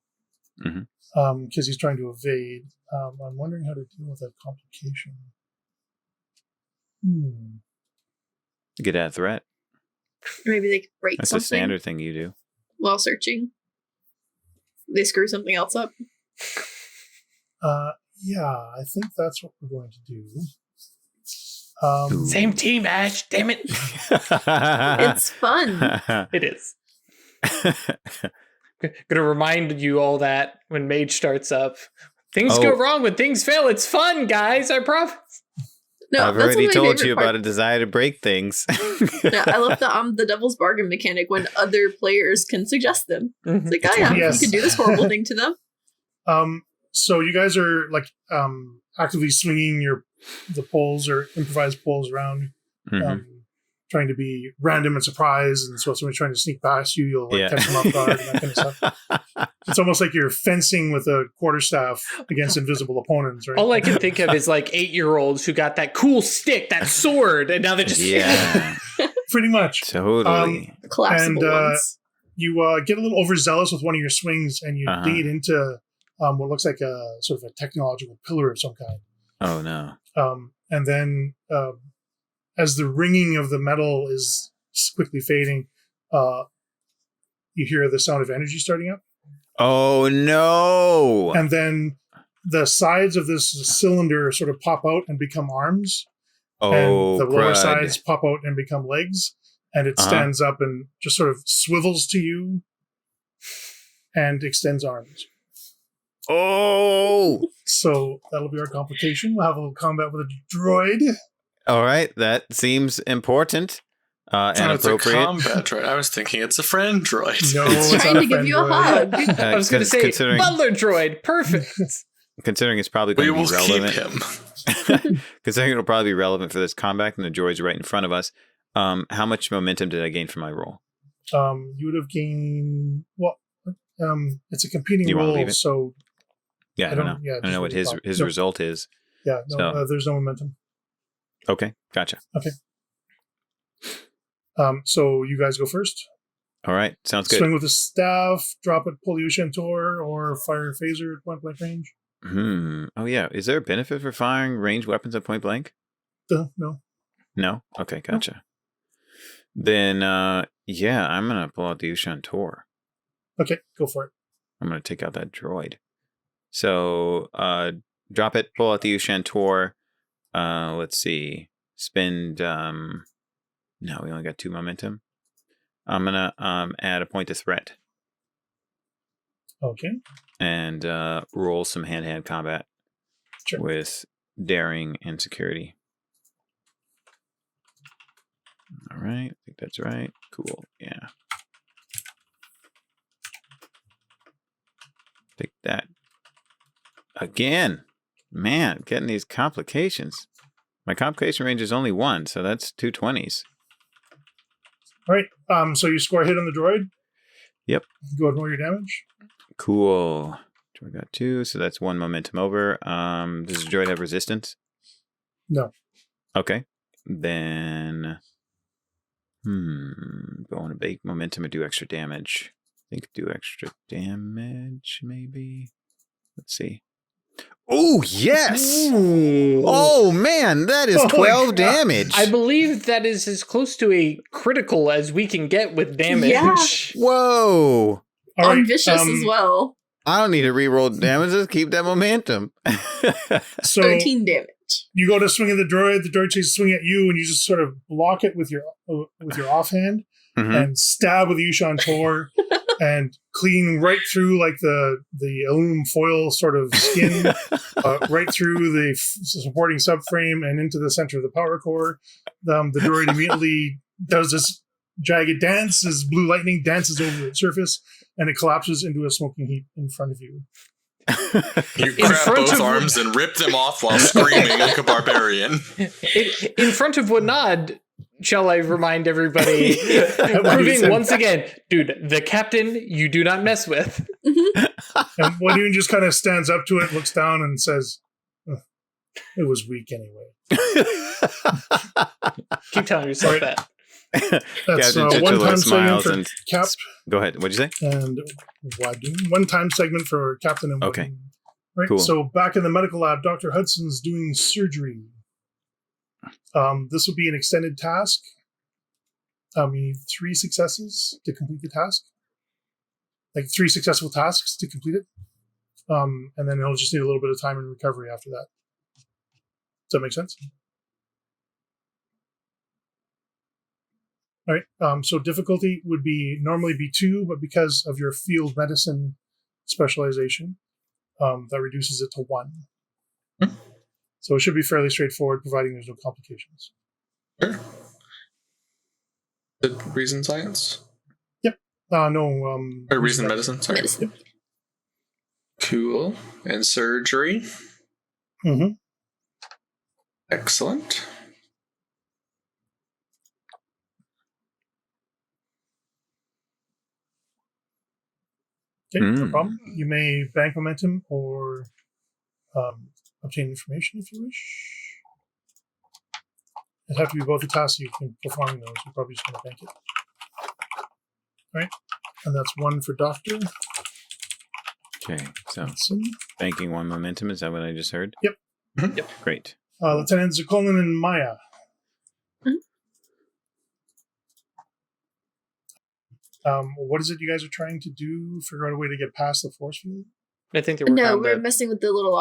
Because he's trying to evade. I'm wondering how to deal with that complication. Get at a threat. Maybe they could break That's something. a standard thing you do. While searching. They screw something else up. Yeah, I think that's what we're going to do. Same team, Ash. Damn it. It's fun. It is. Gonna remind you all that when Mage starts up. Things go wrong when things fail. It's fun, guys. I promise. No, I've already told you about a desire to break things. Yeah, I love the devil's bargain mechanic when other players can suggest them. It's like, you can do this horrible thing to them. So you guys are like actively swinging the poles or improvised poles around, trying to be random and surprise, and so if somebody's trying to sneak past you, you'll catch them off guard and that kind of stuff. It's almost like you're fencing with a quarterstaff against invisible opponents, right? All I can think of is like 8-year-olds who got that cool stick, that sword, and now they're just pretty much totally collapsible ones. You get a little overzealous with one of your swings, and you dig it into what looks like a sort of a technological pillar of some kind. Oh no! And then as the ringing of the metal is quickly fading, you hear the sound of energy starting up. Oh no! And then the sides of this cylinder sort of pop out and become arms. And the lower sides pop out and become legs. And it stands up and just sort of swivels to you and extends arms. Oh! So that'll be our complication. We'll have a little combat with a droid. All right, that seems important. And it's a appropriate. combat droid. I was thinking it's a friend droid. No, it's trying to give you a hug. I was going to say butler droid. Perfect. Considering it's probably going to be relevant. Keep him. Considering it'll probably be relevant for this combat, and the droid's right in front of us. How much momentum did I gain from my roll? You would have gained it's a competing roll, so I don't know. I don't know what his result is. Yeah, no, there's no momentum. Okay, gotcha. Okay. So you guys go first. All right, sounds good. Swing with a staff, drop it, pull the Ushantor, or fire a phaser at point blank range. Oh yeah, is there a benefit for firing ranged weapons at point blank? No. No? Okay, gotcha. Then, yeah, I'm going to pull out the Ushan Tor. Okay, go for it. I'm going to take out that droid. So, drop it, pull out the Ushan Tor. Let's see. Spend, no, we only got 2 momentum. I'm going to add a point of threat. Okay. And roll some hand-to-hand combat with daring and security. All right, I think that's right. Cool, yeah. Take that. Again, man, getting these complications. My complication range is only 1, so that's 2 20s. All right, so you score a hit on the droid? Yep. Go ahead and roll your damage. Cool. Droid got 2, so that's 1 momentum over. Does the droid have resistance? No. Okay. Then, go on a bake momentum and do extra damage. I think do extra damage, maybe. Let's see. Oh, yes! Ooh. Oh, man, that is 12 damage. I believe that is as close to a critical as we can get with damage. Yeah. Whoa! All right, Ambitious as well. I don't need to re-roll damage. Just keep that momentum. So 13 damage. you go to swing at the droid chases swing at you, and you just sort of block it with your offhand and stab with the Ushan Tor and clean right through like the aluminum foil sort of skin, right through the supporting subframe and into the center of the power core. The droid immediately does this jagged dance as blue lightning dances over the surface, and it collapses into a smoking heap in front of you. You grab both arms and rip them off while screaming like a barbarian. In front of Wanad, shall I remind everybody, proving once again, dude, the captain you do not mess with. And Wadun just kind of stands up to it, looks down, and says, "It was weak anyway." Keep telling yourself that. That's one-time segment for Cap. Go ahead. What'd you say? And Wadun. One-time segment for Captain and Wadun. Okay. Right. Cool. So back in the medical lab, Dr. Hudson's doing surgery. This will be an extended task. You need 3 successes to complete the task. Like 3 successful tasks to complete it. And then he'll just need a little bit of time and recovery after that. Does that make sense? All right. So difficulty would normally be 2, but because of your field medicine specialization, that reduces it to 1. So it should be fairly straightforward, providing there's no complications. Sure. The reason science? Yep. No. Or reason medicine. Sorry. Medicine. Yep. Cool. And surgery. Mm-hmm. Excellent. Okay, no problem. You may bank momentum or obtain information if you wish. It'd have to be both the tasks you can performing those. You're probably just going to bank it. All right, and that's 1 for Doctor. Okay, so Hudson. banking 1 momentum. Is that what I just heard? Yep. Yep. Great. Lieutenant Zakolin and Maya. What is it you guys are trying to do? Figure out a way to get past the force field? I think they're working on we're messing with the little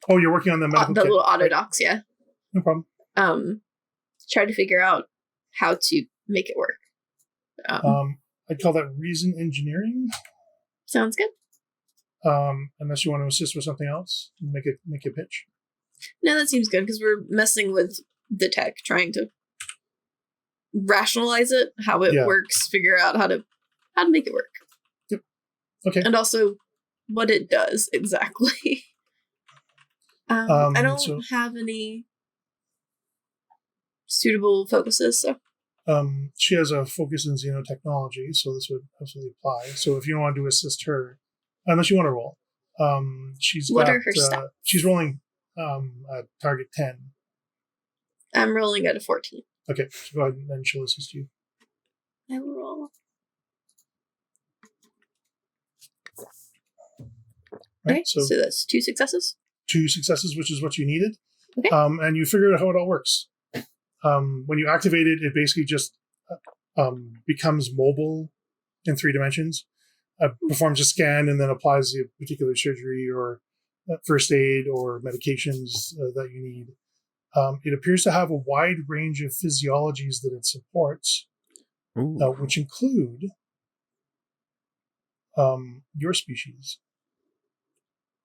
Oh, you're working on the medical the kit. little autodocs, yeah. No problem. Try to figure out how to make it work. I'd call that reason engineering. Sounds good. Unless you want to assist with something else, make a pitch. No, that seems good because we're messing with the tech, trying to rationalize it, how it works, figure out how to make it work. Yep. Okay. And also what it does exactly. I don't have any suitable focuses, so. She has a focus in xenotechnology, so this would absolutely apply. So if you want to assist her, unless you want to roll, what are her stats? She's rolling at target 10. I'm rolling at a 14. Okay, so go ahead and then she'll assist you. I will roll. Right, Okay, so that's 2 successes. 2 successes, which is what you needed. Okay. And you figure out how it all works. When you activate it, it basically just becomes mobile in 3 dimensions, performs a scan, and then applies a particular surgery or first aid or medications that you need. It appears to have a wide range of physiologies that it supports, which include your species.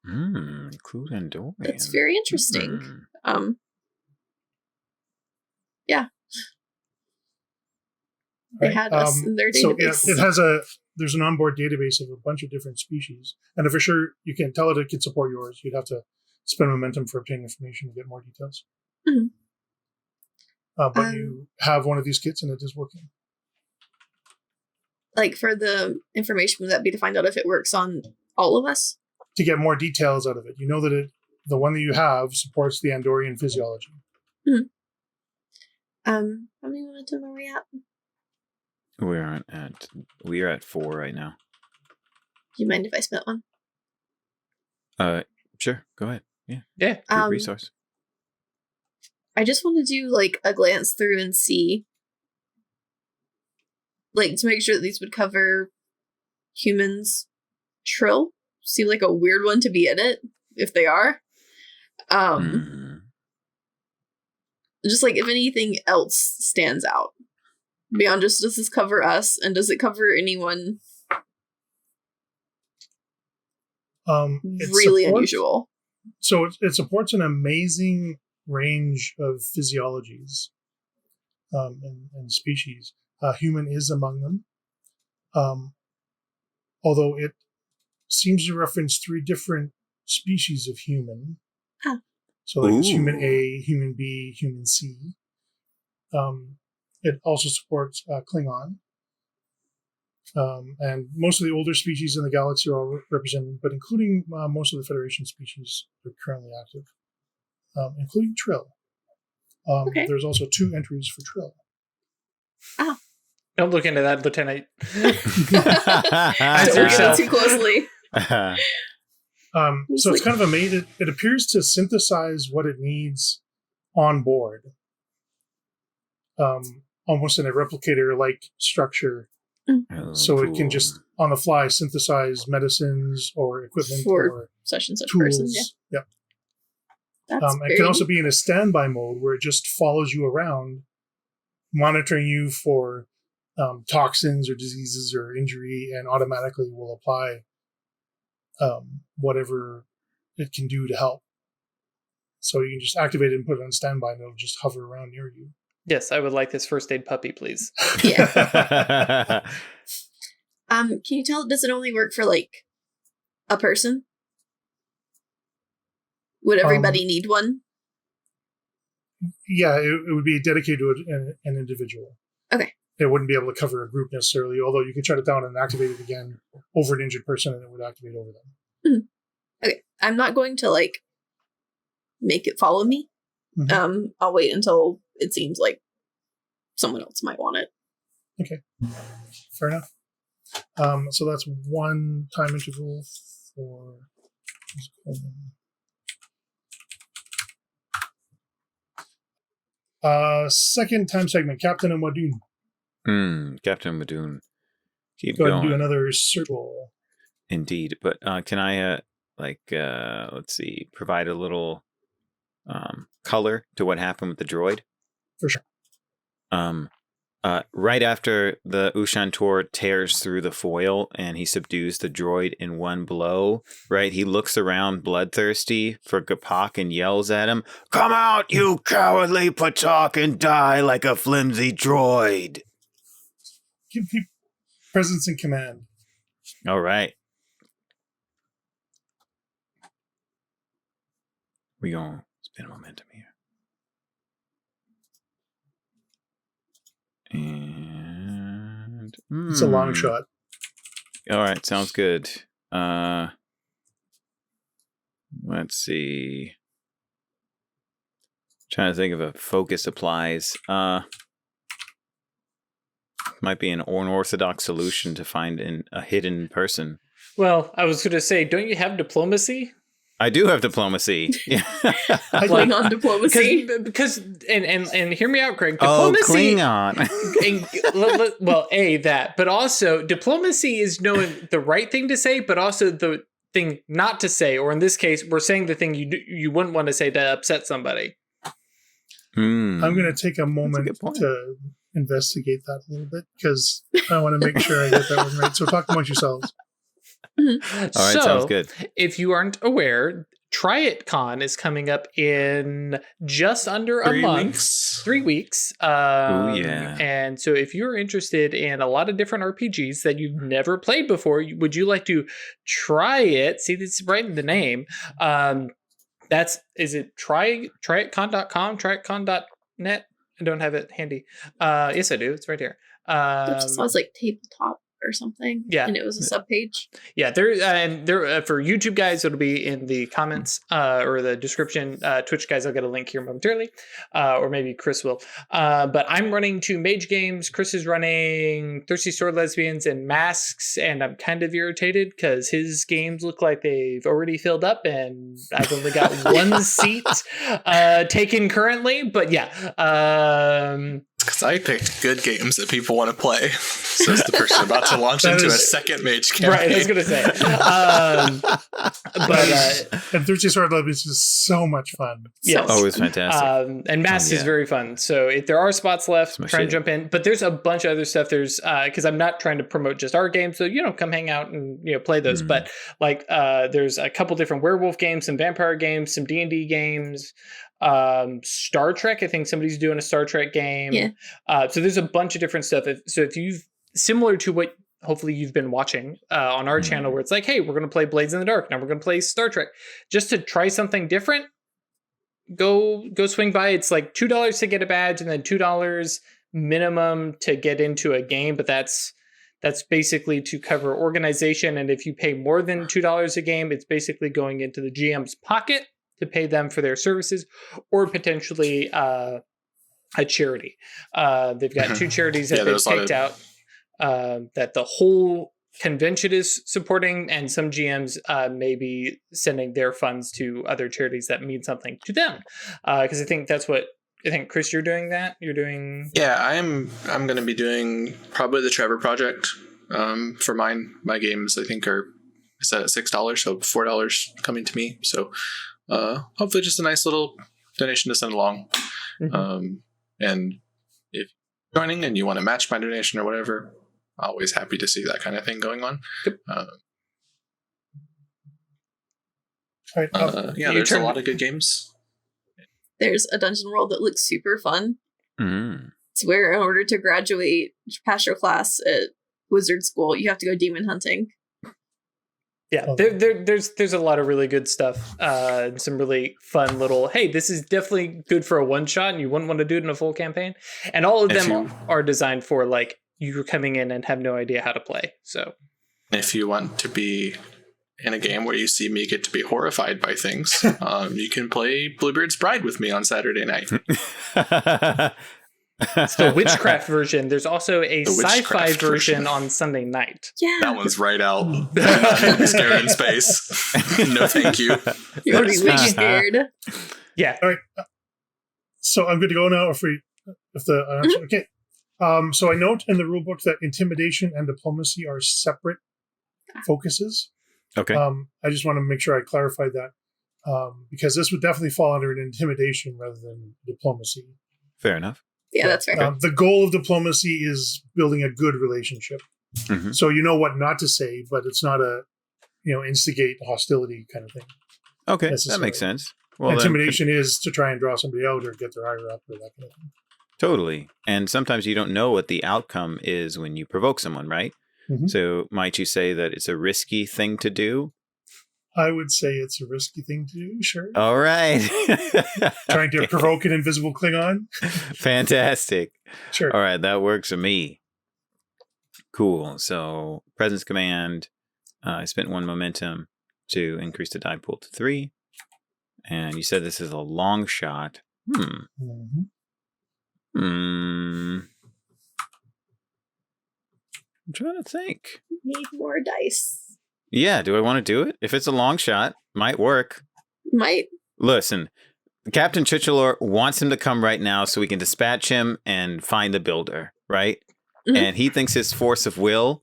Include Andorian. That's very interesting. Yeah. They had us in their database. So there's an onboard database of a bunch of different species. And for sure, you can tell it can support yours. You'd have to spend momentum for obtaining information to get more details. Mm-hmm. But you have one of these kits and it is working. Like, for the information, would that be to find out if it works on all of us? To get more details out of it. You know that the one that you have supports the Andorian physiology. Mm-hmm. How many momentum are we at? We are at 4 right now. Do you mind if I spent one? Sure. Go ahead. Yeah. Yeah. Resource. I just want to do like a glance through and see, like, to make sure that these would cover humans. Trill seem like a weird one to be in it, if they are. Just like if anything else stands out beyond just, does this cover us, and does it cover anyone really unusual? So it supports an amazing range of physiologies and species. Human is among them. Although it seems to reference 3 different species of human. Huh. So like it's human A, human B, human C. It also supports Klingon. And most of the older species in the galaxy are all represented, but including most of the Federation species that are currently active, including Trill. Okay. There's also 2 entries for Trill. Ah. Don't look into that, Lieutenant. Don't look at it too closely. So it's kind of amazing. It appears to synthesize what it needs on board, almost in a replicator-like structure. So it can just, on the fly, synthesize medicines or equipment for such and such tools. person. Yeah. It can also be in a standby mode where it just follows you around, monitoring you for toxins or diseases or injury, and automatically will apply whatever it can do to help. So you can just activate it and put it on standby, and it'll just hover around near you. Yes, I would like this first aid puppy, please. Yeah. Can you tell, does it only work for like a person? Would everybody need one? Yeah, it would be dedicated to an individual. Okay. It wouldn't be able to cover a group necessarily, although you could shut it down and activate it again over an injured person, and it would activate over them. Mm-hmm. Okay. I'm not going to like make it follow me. Mm-hmm. I'll wait until it seems like someone else might want it. Okay. Fair enough. So that's 1 time interval for... second time segment, Captain Wadoon. Captain Wadoon. Keep Go going. ahead and do another circle. Indeed. But can I, let's see, provide a little color to what happened with the droid? For sure. Right after the Ushantor tears through the foil and he subdues the droid in one blow, right? He looks around bloodthirsty for G'U'Poq and yells at him, "Come out, you cowardly Patok, and die like a flimsy droid." Give people presence and command. All right. We gonna spin momentum here. And it's a long shot. All right, sounds good. Let's see. Trying to think of a focus applies. Might be an unorthodox solution to find a hidden person. Well, I was going to say, don't you have diplomacy? I do have diplomacy. Yeah. Klingon diplomacy. Because and hear me out, Craig. Oh, Diplomacy. Klingon. Well, that, but also diplomacy is knowing the right thing to say, but also the thing not to say. Or in this case, we're saying the thing you wouldn't want to say to upset somebody. I'm going to take a moment to investigate that a little bit because I want to make sure I get that one right. So talk amongst yourselves. All right, sounds good. If you aren't aware, Try It Con is coming up in just under a month. 3 weeks. Oh, yeah. And so if you're interested in a lot of different RPGs that you've never played before, would you like to try it? See, this is right in the name. Is it tryitcon.com, tryitcon.net? I don't have it handy. Yes, I do. It's right here. It just sounds like tabletop or something. Yeah. And it was a subpage. Yeah, there for YouTube guys, it'll be in the comments or the description. Twitch guys, I'll get a link here momentarily, or maybe Chris will. But I'm running 2 Mage games. Chris is running Thirsty Sword Lesbians and Masks, and I'm kind of irritated because his games look like they've already filled up, and I've only got 1 seat taken currently. But yeah. Because I picked good games that people want to play. So it's the person about to launch into a second Mage campaign. Right, I was going to say. And Thirsty Sword Lesbians is so much fun. Yes. Oh, it's fantastic. And Masks is very fun. So if there are spots left, try and jump in. But there's a bunch of other stuff. There's because I'm not trying to promote just our games. So, come hang out and, play those. But there's a couple different werewolf games, some vampire games, some D&D games. Star Trek, I think somebody's doing a Star Trek game. Yeah. So there's a bunch of different stuff. If you've similar to what hopefully you've been watching on our channel, where it's like, hey, we're going to play Blades in the Dark, now we're going to play Star Trek, just to try something different. Go swing by. It's like $2 to get a badge, and then $2 minimum to get into a game. But that's basically to cover organization. And if you pay more than $2 a game, it's basically going into the GM's pocket to pay them for their services, or potentially a charity. They've got 2 charities that they've picked out that the whole convention is supporting, and some GMs may be sending their funds to other charities that mean something to them. Because I think that's what Chris, you're doing that. You're doing. Yeah, I'm going to be doing probably the Trevor Project for mine. My games I think are set at $6, so $4 coming to me. So. Hopefully just a nice little donation to send along. And if you're joining and you want to match my donation or whatever, always happy to see that kind of thing going on. Yep. There's a lot of good games. There's a dungeon world that looks super fun. Mm. It's where in order to graduate past your class at wizard school, you have to go demon hunting. Yeah, there's a lot of really good stuff. Some really fun little, hey, this is definitely good for a one shot, and you wouldn't want to do it in a full campaign. And all of them are designed for like you're coming in and have no idea how to play. So if you want to be in a game where you see me get to be horrified by things, you can play Bluebeard's Bride with me on Saturday night. It's the witchcraft version. There's also a sci-fi version on Sunday night. Yeah, that one's right out. Scared in space. No, thank you. You're already scared. Yeah. All right. So I'm good to go now. Okay. So I note in the rulebook that intimidation and diplomacy are separate focuses. Okay. I just want to make sure I clarified that because this would definitely fall under an intimidation rather than diplomacy. Fair enough. Yeah, that's fair. The goal of diplomacy is building a good relationship. Mm-hmm. So you know what not to say, but it's not a, instigate hostility kind of thing. Okay, that makes sense. Well, intimidation is to try and draw somebody out or get their ire up or that kind of thing. Totally. And sometimes you don't know what the outcome is when you provoke someone, right? Mm-hmm. So might you say that it's a risky thing to do? I would say it's a risky thing to do, sure. All right. Trying to provoke an invisible Klingon. Fantastic. Sure. All right, that works for me. Cool. So presence command. I spent 1 momentum to increase the die pool to 3. And you said this is a long shot. Mm-hmm. I'm trying to think. Need more dice. Yeah, do I want to do it? If it's a long shot, might work. Might. Listen, Captain Chichelor wants him to come right now so we can dispatch him and find the builder, right? Mhm. And he thinks his force of will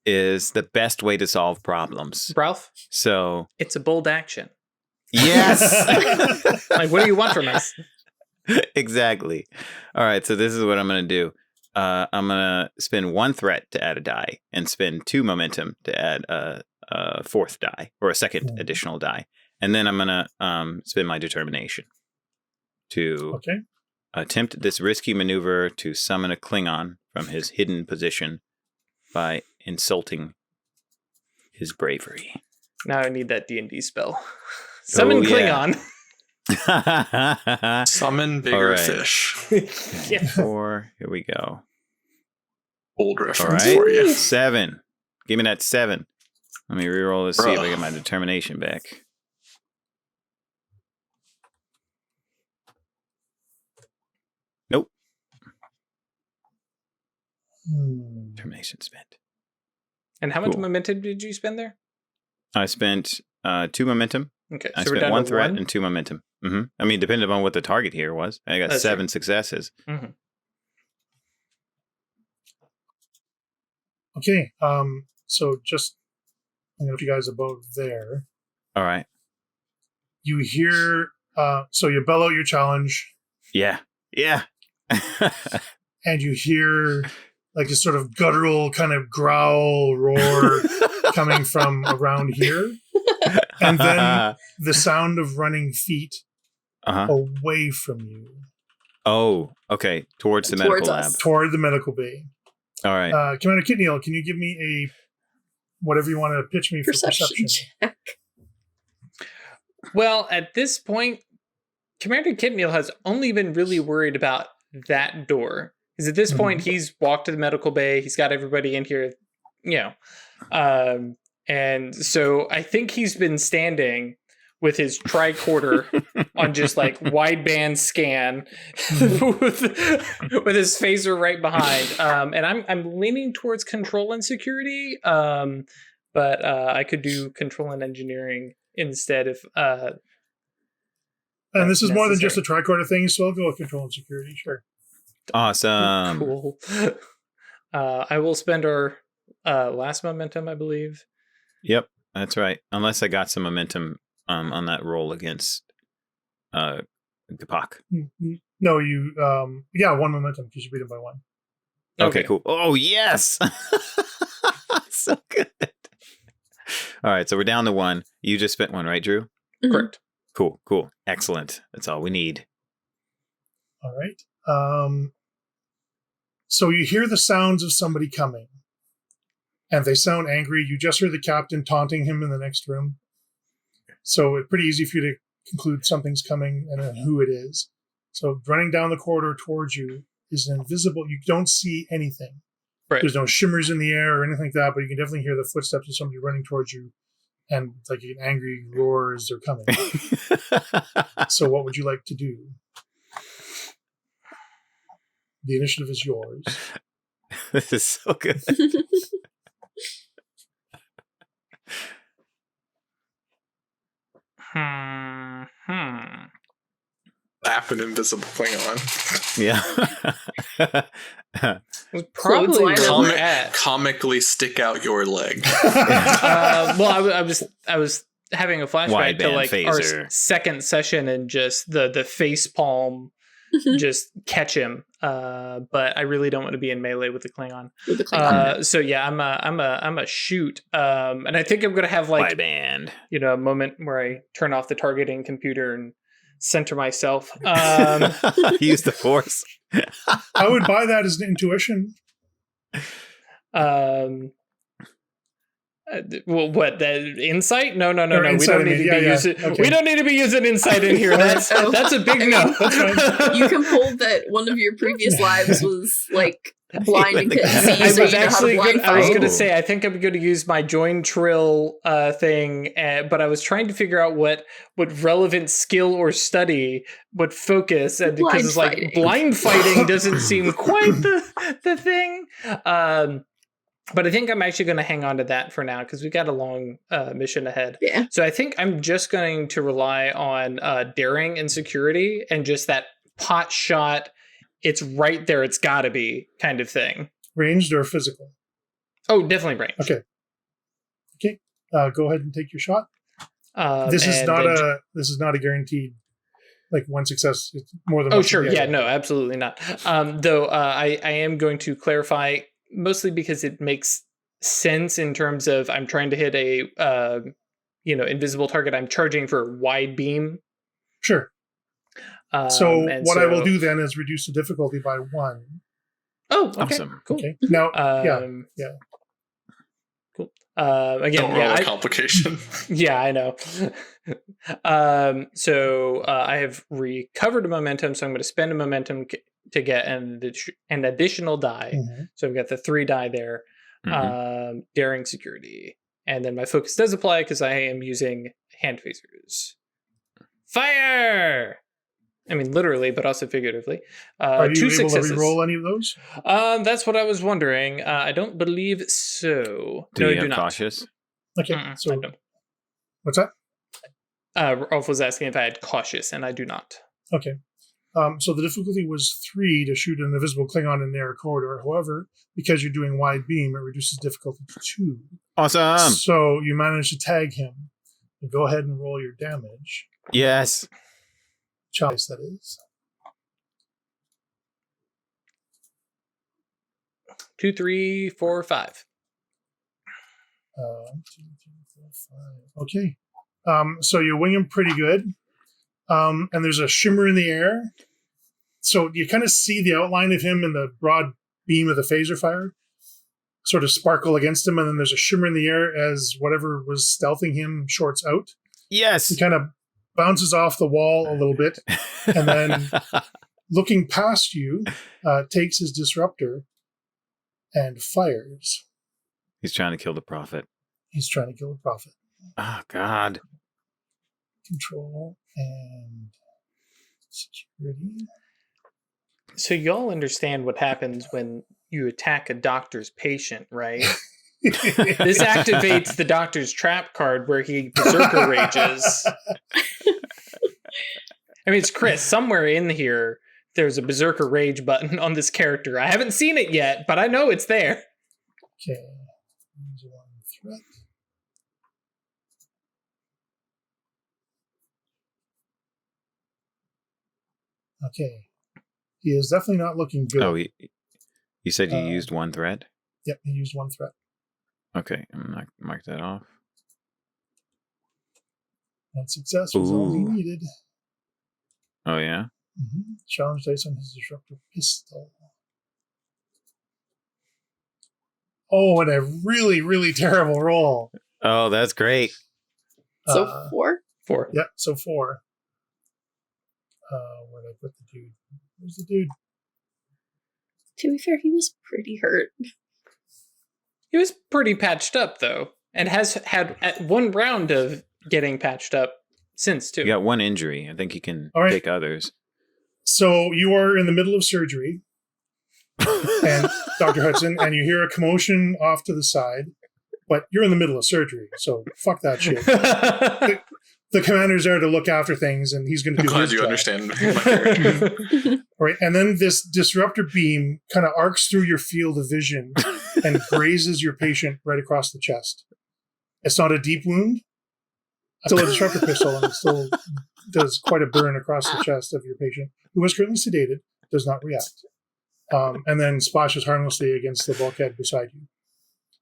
is the best way to solve problems. Ralph, So, it's a bold action. yes! Like, what do you want from us? Exactly. All right, so this is what I'm going to do. I'm going to spend 1 threat to add a die and spend 2 momentum to add a 4th die or a 2nd additional die. And then I'm going to spend my determination to attempt this risky maneuver to summon a Klingon from his hidden position by insulting his bravery. Now I need that D&D spell. Summon Klingon. Summon bigger right. fish. Yeah. 4. Here we go. Old All reference right. for you. 7. Give me that 7. Let me reroll this, see if I get my determination back. Nope. Determination spent. And how much Cool. momentum did you spend there? I spent 2 momentum. Okay, I so we're spent down 1 to threat 1? and 2 momentum. I mean, depending on what the target here was. I got That's 7 successes. Mhm. Okay, so just I'm gonna put you guys above there. All right. You hear so you bellow your challenge, Yeah. Yeah. and you hear like a sort of guttural kind of growl roar coming from around here. And then the sound of running feet away from you. Oh, okay. Towards the Towards medical us. lab. Toward the medical bay. All right. Commander Kitneal, can you give me a whatever you want to pitch me for perception? check. Well, at this point, Commander Kitneal has only been really worried about that door. Because at this point, he's walked to the medical bay. He's got everybody in here, and so I think he's been standing with his tricorder on just like wideband scan with his phaser right behind. And I'm leaning towards control and security, but I could do control and engineering instead if. And this is more than just necessary. a tricorder thing, so I'll go with control and security, sure. Awesome. Cool. I will spend our last momentum, I believe. Yep, that's right. Unless I got some momentum on that roll against G'U'Poq. No, you 1 momentum because you beat him by 1. Okay, cool. Oh, yes. So good. All right, so we're down to 1. You just spent 1, right, Drew? Mhm. Correct. Cool. Excellent. That's all we need. All right. So you hear the sounds of somebody coming, and they sound angry. You just heard the captain taunting him in the next room. So it's pretty easy for you to conclude something's coming and who it is. So running down the corridor towards you is an invisible. You don't see anything. Right. There's no shimmers in the air or anything like that, but you can definitely hear the footsteps of somebody running towards you, and like an angry roar as they're coming. So what would you like to do? The initiative is yours. This is so good. Zap an invisible Klingon. Yeah. Probably where Clothesline we're at. Comically stick out your leg. Well, I was having a flashback to Wideband like phaser. our second session and just the face palm just catch him. But I really don't want to be in melee with the Klingon. With the Klingon. So yeah, I'm a shoot. And I think I'm gonna have like Wideband. a moment where I turn off the targeting computer and center myself. Use the force. I would buy that as an intuition. Well, what, the insight? No. We insight, don't need to be using. Okay. We don't need to be using insight in here. That's a big no. That's fine. You can pull that one of your previous lives was like blind and couldn't see, I so was you know how to actually blind I was fight. going to say I think I'm going to use my join trill thing, but I was trying to figure out what relevant skill or study would focus, and because it's like fighting. blind fighting doesn't seem quite the thing. But I think I'm actually going to hang on to that for now because we've got a long mission ahead. Yeah. So I think I'm just going to rely on daring and security and just that pot shot. It's right there. It's got to be kind of thing. Ranged or physical? Oh, definitely ranged. Okay. Go ahead and take your shot. This is not a guaranteed, like, one success. It's more than. Oh, sure. Yeah, no, absolutely not. Though I am going to clarify, mostly because it makes sense in terms of I'm trying to hit a invisible target. I'm charging for wide beam. Sure. So I will do then is reduce the difficulty by 1. Oh, okay. Awesome. Cool. Okay. Now, yeah. Cool. Again, Don't roll a complication. Yeah, I know. So I have recovered a momentum, so I'm going to spend a momentum to get an additional die. Mm-hmm. So I've got the 3 die there. Mm-hmm. Daring security. And then my focus does apply because I am using hand phasers. Fire! I mean, literally, but also figuratively. Are you 2 able successes. to re-roll any of those? That's what I was wondering. I don't believe so. Do I you do have not. cautious? Okay. I So don't. what's that? Rolf was asking if I had cautious, and I do not. Okay. So the difficulty was 3 to shoot an invisible Klingon in their corridor. However, because you're doing wide beam, it reduces difficulty to 2. Awesome. So you managed to tag him. Go ahead and roll your damage. Yes. Chalice, that is. 2, 3, 4, 5. 2, 3, 4, 5. Okay. So you wing him pretty good. And there's a shimmer in the air. So you kind of see the outline of him in the broad beam of the phaser fire sort of sparkle against him. And then there's a shimmer in the air as whatever was stealthing him shorts out. Yes. He kind of bounces off the wall a little bit. And then looking past you, takes his disruptor and fires. He's trying to kill the prophet. He's trying to kill the prophet. Oh, God. Control and security. So y'all understand what happens when you attack a doctor's patient, right? This activates the doctor's trap card where he berserker rages. I mean, it's Chris. Somewhere in here, there's a berserker rage button on this character. I haven't seen it yet, but I know it's there. Okay. Here's one threat. Okay. He is definitely not looking good. Oh, you said you used 1 threat? Yep, he used 1 threat. Okay, I'm going to mark that off. That success was all he Ooh. needed. Oh, yeah? Mm-hmm. Challenge dice on his disruptor pistol. Oh, and a really, really terrible roll. Oh, that's great. So 4? 4. Yep, so 4. Where did I put the dude? Where's the dude? To be fair, he was pretty hurt. He was pretty patched up, though, and has had 1 round of getting patched up since, too. You got 1 injury. I think you can All right. take others. So you are in the middle of surgery, and Dr. Hudson, and you hear a commotion off to the side, but you're in the middle of surgery, so fuck that shit. The commander's there to look after things, and he's going to I'm do glad his you job. understand my character. All right, and then this disruptor beam kind of arcs through your field of vision and grazes your patient right across the chest. It's not a deep wound. It's still a disruptor pistol, and it still does quite a burn across the chest of your patient, who is currently sedated, does not react, and then splashes harmlessly against the bulkhead beside you.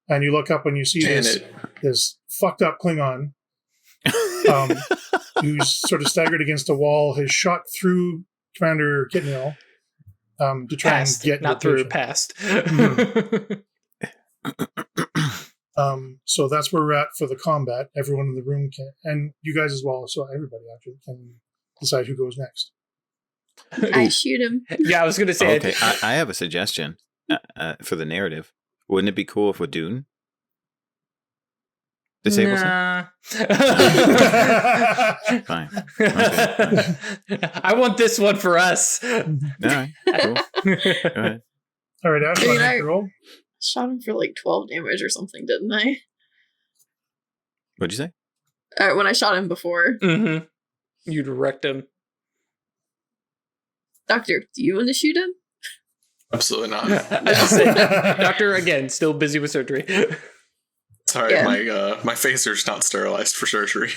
And you look up and you see this fucked up Klingon who's sort of staggered against a wall, has shot through Commander Kitnell to try Past, and get not your through, patient. past. So that's where we're at for the combat. Everyone in the room can, and you guys as well, so everybody actually can decide who goes next. I shoot him. Yeah, I was going to say. Okay, I have a suggestion for the narrative. Wouldn't it be cool if Wadoon disables him? Nah. Fine. Okay. I want this one for us. All right, cool. Go ahead. All right, Ashley, I mean, make the roll. Shot him for like 12 damage or something, didn't I? What'd you say? When I shot him before. Mm-hmm. You'd wrecked him. Doctor, do you want to shoot him? Absolutely not. I just said, Doctor, again, still busy with surgery. Sorry, Yeah. my phaser's not sterilized for surgery.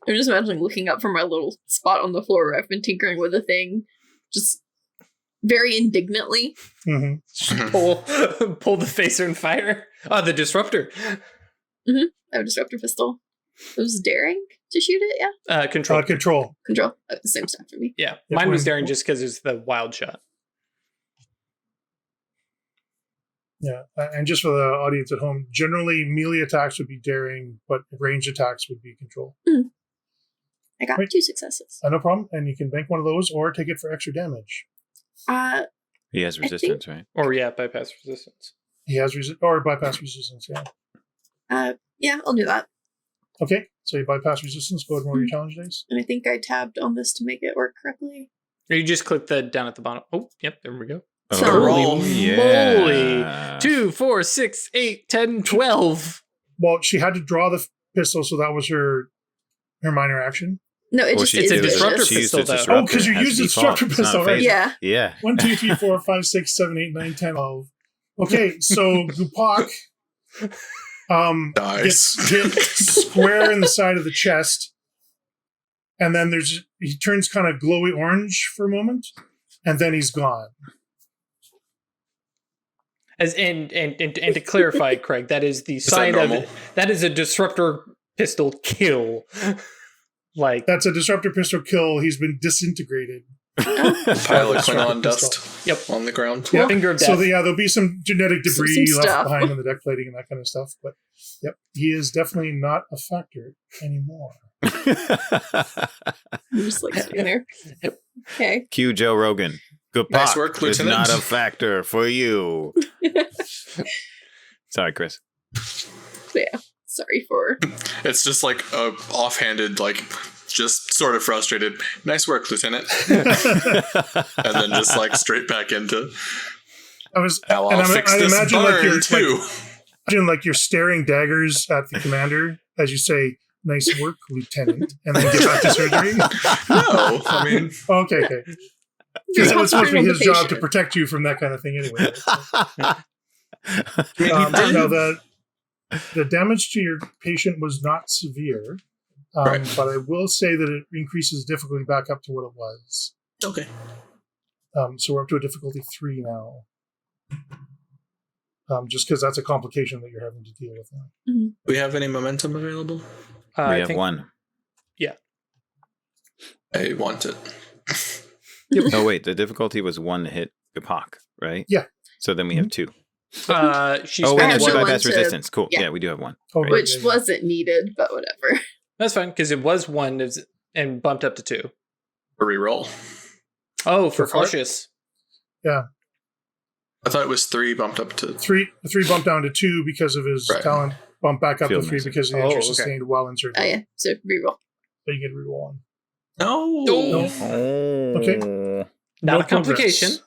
I'm just imagining looking up from my little spot on the floor where I've been tinkering with the thing, just very indignantly. Mm-hmm. pull the phaser and fire. Oh, the disruptor. I have a disruptor pistol. It was daring to shoot it, yeah? Control. Control. Control. The same stuff for me. Yeah, Yep, mine was mine- daring just because it's the wild shot. Yeah, and just for the audience at home, generally melee attacks would be daring, but range attacks would be control. I got Right. 2 successes. No problem, and you can bank one of those or take it for extra damage. He has resistance, right? Or yeah, bypass resistance. He has or bypass resistance. Yeah. Yeah, I'll do that. Okay, so you bypass resistance. Go ahead and roll your challenge dice. And I think I tabbed on this to make it work correctly. Or you just click the down at the bottom. Oh, yep, there we go. So- Roll. Moly. 2, 4, 6, 8, 10, 12. Well, she had to draw the pistol, so that was her minor action. No, it Well, just she is It's a did it. disruptor vicious. She used pistol, the though. disruptor. Oh, 'cause you It has used to the be fought. disruptor It's not a pistol, right? phaser. Yeah. Yeah. 1, 2, 3, 4, 5, 6, 7, 8, 9, 10, 12. Okay, so G'U'Poq Dies. gets hit square in the side of the chest, and then he turns kind of glowy orange for a moment, and then he's gone. And to clarify, Craig, that is the that sign of normal? that is a disruptor pistol kill. Like That's a disruptor pistol kill. He's been disintegrated. Pile of Disruptor Klingon pistol. dust Yep. on the ground. Yeah. finger of death. So there'll be some genetic debris Some left stuff. behind on the deck plating and that kind of stuff. But yep, he is definitely not a factor anymore. I'm just like sitting there. Okay. Cue Joe Rogan. G'U'Poq Nice work, is Lieutenant. not a factor for you. Sorry, Chris. So yeah, sorry for. It's just like a offhanded, like just sort of frustrated. Nice work, Lieutenant. And then just like straight back into. I was, Now and I'll fix this imagine like burn you're too. imagine like you're staring daggers at the commander as you say, "Nice work, Lieutenant," and then get back to surgery. No, I mean, Okay. Because it was supposed to be his job to protect you from that kind of thing anyway. Now the damage to your patient was not severe, Right. but I will say that it increases difficulty back up to what it was. okay. So we're up to a difficulty 3 now. Just because that's a complication that you're having to deal with now. Do we have any momentum available? We I have think, one. I want it. Oh, wait. The difficulty was 1 to hit G'U'Poq, right? Yeah. So then we have 2. She's Oh, wait. I No, have she one bypass to- resistance. Cool. yeah. Yeah, we do have 1. Oh, Right. Which yeah. wasn't needed, but whatever. That's fine because it was 1 and bumped up to 2. A reroll. Oh, for For what? cautious. Yeah. I thought it was 3 bumped up to. 3 bumped down to 2 because of his Right. talent. Bumped back up Field to 3 medicine. because of the Oh, injury okay. sustained while in surgery. Oh yeah, so reroll. So you get a reroll on. No. No. Oh. Okay. Not No a complication. progress.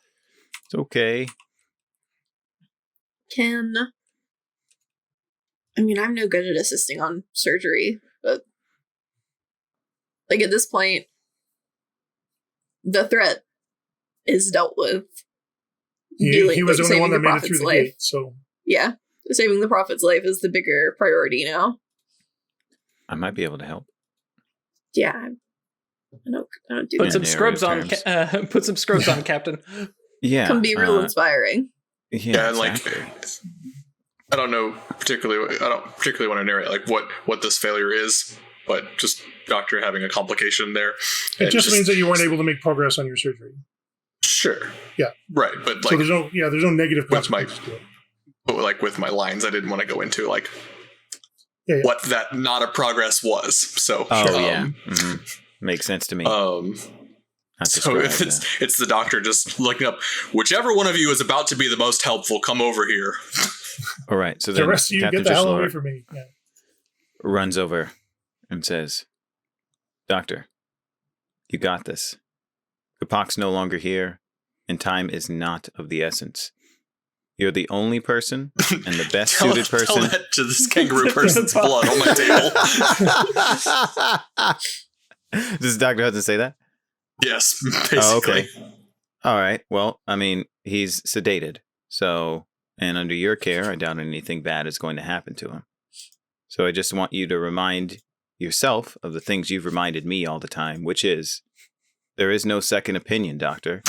It's okay. I'm no good at assisting on surgery, but like at this point, the threat is dealt with. He was the only saving one that made it prophet's through the life. gate. So Yeah, saving the prophet's life is the bigger priority now. I might be able to help. Yeah, I don't do Put that. some In scrubs on. narrative Put some scrubs on, Captain. Yeah. Can be real inspiring. Yeah, and like, exactly. I don't particularly want to narrate like what this failure is, but just doctor having a complication there. it And just means that you weren't able to make progress on your surgery. Sure. Yeah. Right, but So like, there's no negative With my- consequences to it. but like with my lines, I didn't want to go into like Yeah. what that not a progress was. So Oh, yeah. Makes sense to me. Not So described, if it's the doctor just looking up, whichever one of you is about to be the most helpful, come over here. All right. So The then rest of you Captain get the hell away G'U'Poq from me. Yeah. runs over and says, "Doctor, you got this. G'U'Poq's no longer here. and time is not of the essence. You're the only person and the best suited person. Tell that to this kangaroo person's blood on my table. Does Dr. Hudson say that? Yes, basically. Oh, okay. All right. Well, I mean, he's sedated. So, and under your care, I doubt anything bad is going to happen to him. So I just want you to remind yourself of the things you've reminded me all the time, which is, there is no second opinion, Doctor.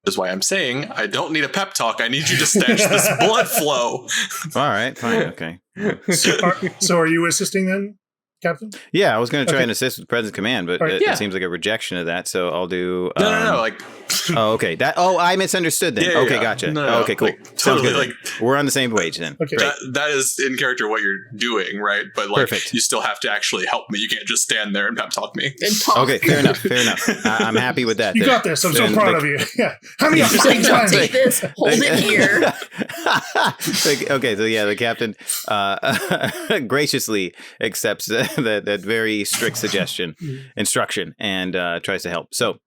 That's why I'm saying I don't need a pep talk. I need you to stanch this blood flow. All right, fine, okay. So are you assisting then, Captain? Yeah, I was going to try Okay. and assist with present command, but Right. it seems like a rejection of that. So I'll do. No. Like, Oh, okay. I misunderstood then. Yeah, okay, yeah. gotcha. No, okay, cool. like, Sounds totally, good. like- We're on the same page then. Okay. that is in character what you're doing, right? But like, Perfect. you still have to actually help me. You can't just stand there and pep talk me. And talk. Okay, fair enough. I'm happy with that. You then. got this. I'm so Then, proud like- of you. Yeah. How many Just like, fucking don't times? take this. Hold it here. Okay, so yeah, the captain graciously accepts that very strict suggestion, instruction, and tries to help. So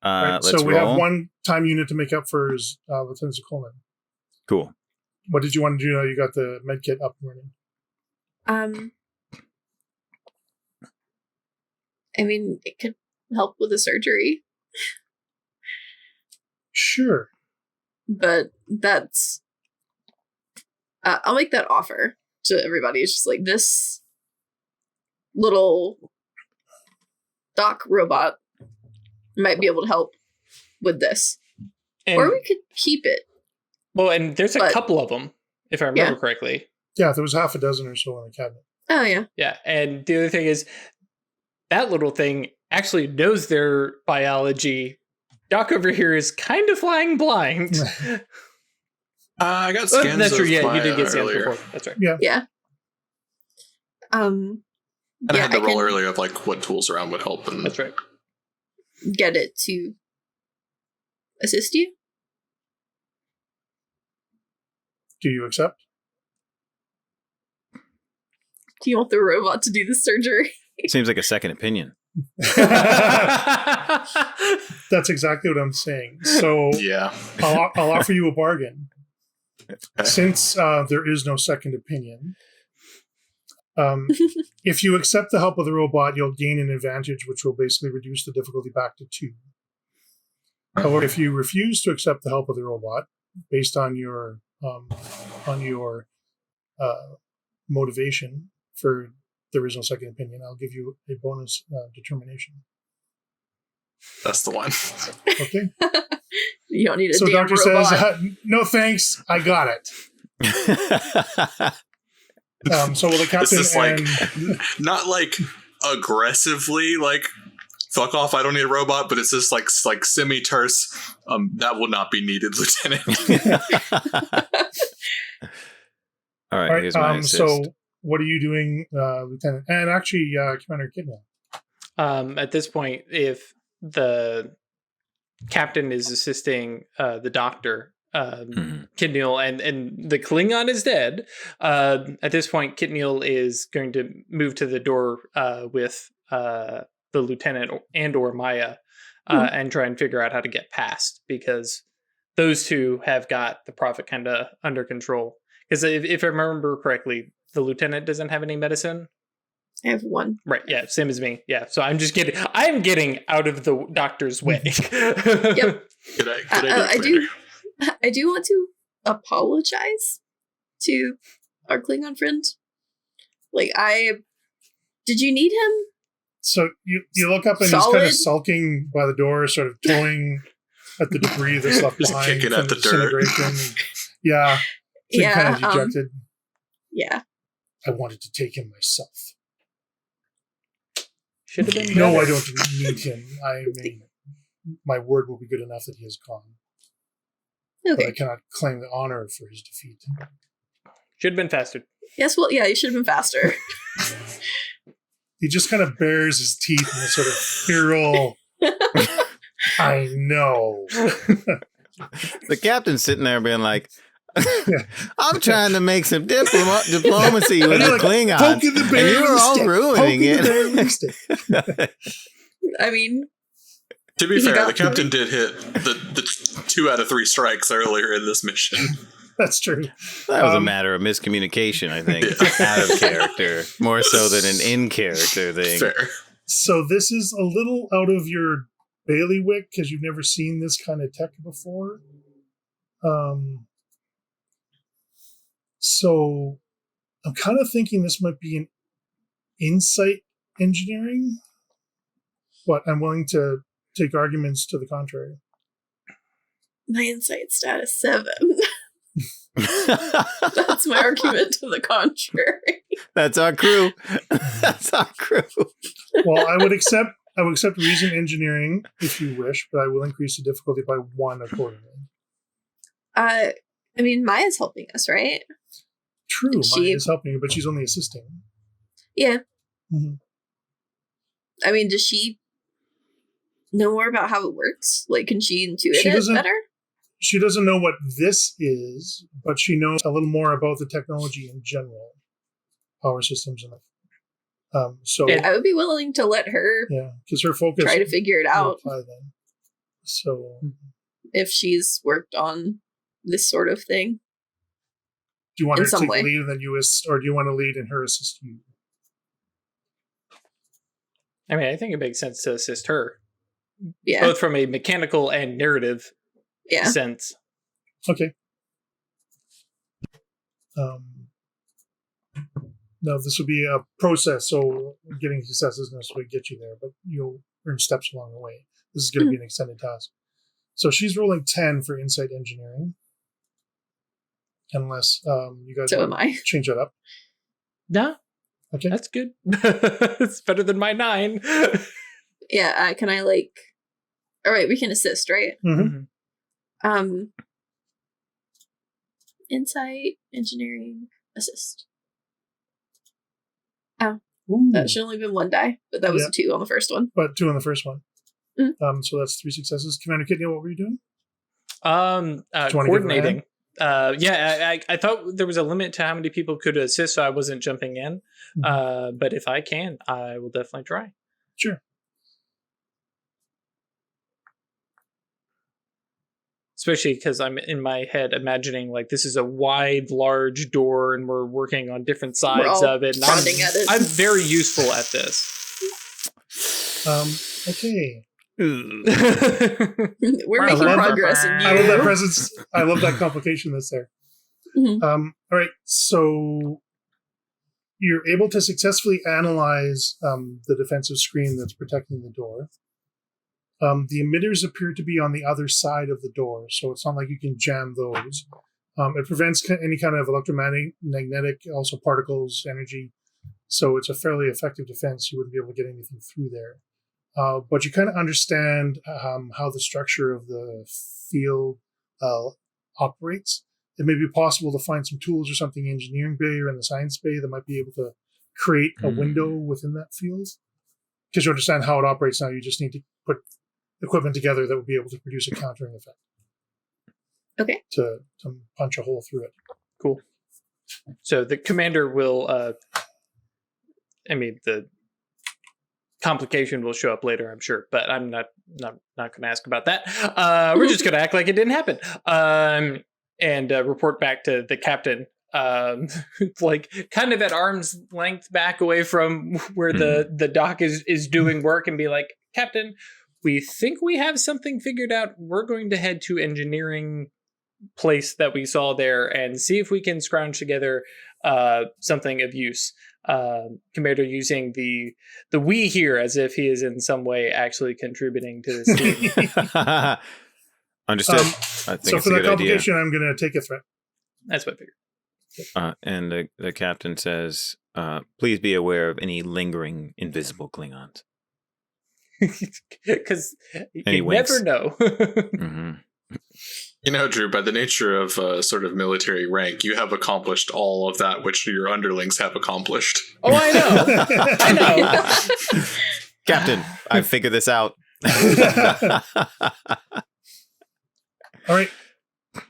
Right, let's so we roll. have one time unit to make up for his Lieutenant Coleman. Cool. What did you want to do now you got the med kit up and running? I mean, it could help with the surgery, Sure. but that's. I'll make that offer to everybody. It's just like this little doc robot might be able to help with this, And, or we could keep it. well, and there's a but- couple of them, if I remember correctly. Yeah, there was half a dozen or so in the cabinet. Oh yeah, Yeah, and the other thing is that little thing actually knows their biology. Doc over here is kind of flying blind. I got Oh, scans. that's true. of Yeah, my, you did get scans earlier. before. That's right. yeah. And I had the roll earlier of like what tools around would help. And That's right. Get it to assist you. Do you accept? Do you want the robot to do the surgery? Seems like a second opinion. That's exactly what I'm saying. So yeah. I'll offer you a bargain. Okay. Since there is no second opinion, if you accept the help of the robot, you'll gain an advantage, which will basically reduce the difficulty back to 2. However, if you refuse to accept the help of the robot, based on your motivation for there is no second opinion, I'll give you a bonus determination. That's the one. Okay. You don't need a So damn doctor robot. says, "No thanks, I got it." So will the captain This is like and not like aggressively like fuck off, I don't need a robot, but it's just like semi terse. That will not be needed, Lieutenant. All right, all right. here's my assist. So what are you doing, Lieutenant? And actually, Commander Kidnell. At this point, if the captain is assisting the doctor, Kidneal, and the Klingon is dead, at this point, Kidneal is going to move to the door with the lieutenant and or Maya and try and figure out how to get past, because those two have got the Prophet kind of under control. Because if I remember correctly, the lieutenant doesn't have any medicine. I have 1. Right, yeah, same as me. Yeah, so I'm getting out of the doctor's way. Yep. Could I I do want to apologize to our Klingon friend. Like, did you need him? So you look up and he's Solid? kind of sulking by the door, sort of toying at the debris that's left Just behind kicking from at the dirt. disintegration. Yeah, Yeah, kind of dejected. Yeah. I wanted to take him myself. Should have been No, better. I don't need him. I mean, my word will be good enough that he is gone. But I Okay. cannot claim the honor for his defeat. Should have been faster. Yes, well, yeah, you should have been faster. He just kind of bares his teeth in a sort of feral. I know. The captain's sitting there being like, I'm trying to make some diplomacy with the Klingons, poking the bear and you're all stick. ruining it. I mean, To be He fair, got the captain did hit the 2 out of 3 strikes earlier in this mission. That's true. That was a matter of miscommunication, I think. Out of character. More so than an in-character thing. Fair. So this is a little out of your bailiwick because you've never seen this kind of tech before. So I'm kind of thinking this might be an insight engineering, but I'm willing to take arguments to the contrary. my insight status 7. That's my argument to the contrary. That's our crew. That's our crew. Well, I would accept reason engineering if you wish, but I will increase the difficulty by 1 accordingly. I mean, Maya's helping us, right? True, Maya is helping you, but she's only assisting. Yeah. Mm-hmm. I mean, does she know more about how it works? Like, can she intuit it better? She doesn't know what this is, but she knows a little more about the technology in general, power systems and so I would be willing to let her because her focus try to figure it out. So if she's worked on this sort of thing. Do you want her to take way. the lead and then you assist, or do you want to lead and her assist you? I mean, I think it makes sense to assist her. Yeah. Both from a mechanical and narrative sense. Okay. No, this will be a process, so getting success isn't necessarily get you there, but you'll earn steps along the way. This is going to be an extended task. So she's rolling 10 for insight engineering. Unless you guys change that up. No. Okay. That's good. It's better than my 9. Yeah, can I all right, we can assist, right? Mm-hmm. Insight, engineering, assist. Ooh. That should only been 1 die, but that was a 2 on the first one. But 2 on the first one. Mm-hmm. So that's 3 successes. Commander Kidney, what were you doing? Coordinating. I thought there was a limit to how many people could assist, so I wasn't jumping in. Mm-hmm. But if I can, I will definitely try. Sure. Especially because I'm in my head imagining this is a wide, large door, and we're working on different sides of it. And I'm very useful at this. Okay. We're making progress. I love that presence. I love that complication that's there. Mm-hmm. All right, so you're able to successfully analyze the defensive screen that's protecting the door. The emitters appear to be on the other side of the door, so it's not like you can jam those. It prevents any kind of electromagnetic, also particles, energy. So it's a fairly effective defense. You wouldn't be able to get anything through there. But you kind of understand how the structure of the field operates. It may be possible to find some tools or something in engineering bay or in the science bay that might be able to create a window within that field. Because you understand how it operates now, you just need to put equipment together that would be able to produce a countering effect. Okay. To punch a hole through it. Cool. So the commander will, the complication will show up later, I'm sure, but I'm not going to ask about that. We're just going to act like it didn't happen. And report back to the captain, kind of at arm's length back away from where the dock is doing work, and be like, Captain, we think we have something figured out. We're going to head to engineering place that we saw there and see if we can scrounge together something of use. Commander using the we here as if he is in some way actually contributing to this team. Understood. I think so for that complication, I'm going to take a threat. That's what I figured. And the captain says, please be aware of any lingering invisible Klingons. Because you never know. Mm-hmm. You know, Drew, by the nature of sort of military rank, you have accomplished all of that which your underlings have accomplished. Oh, I know. I know. Captain, I figured this out. All right.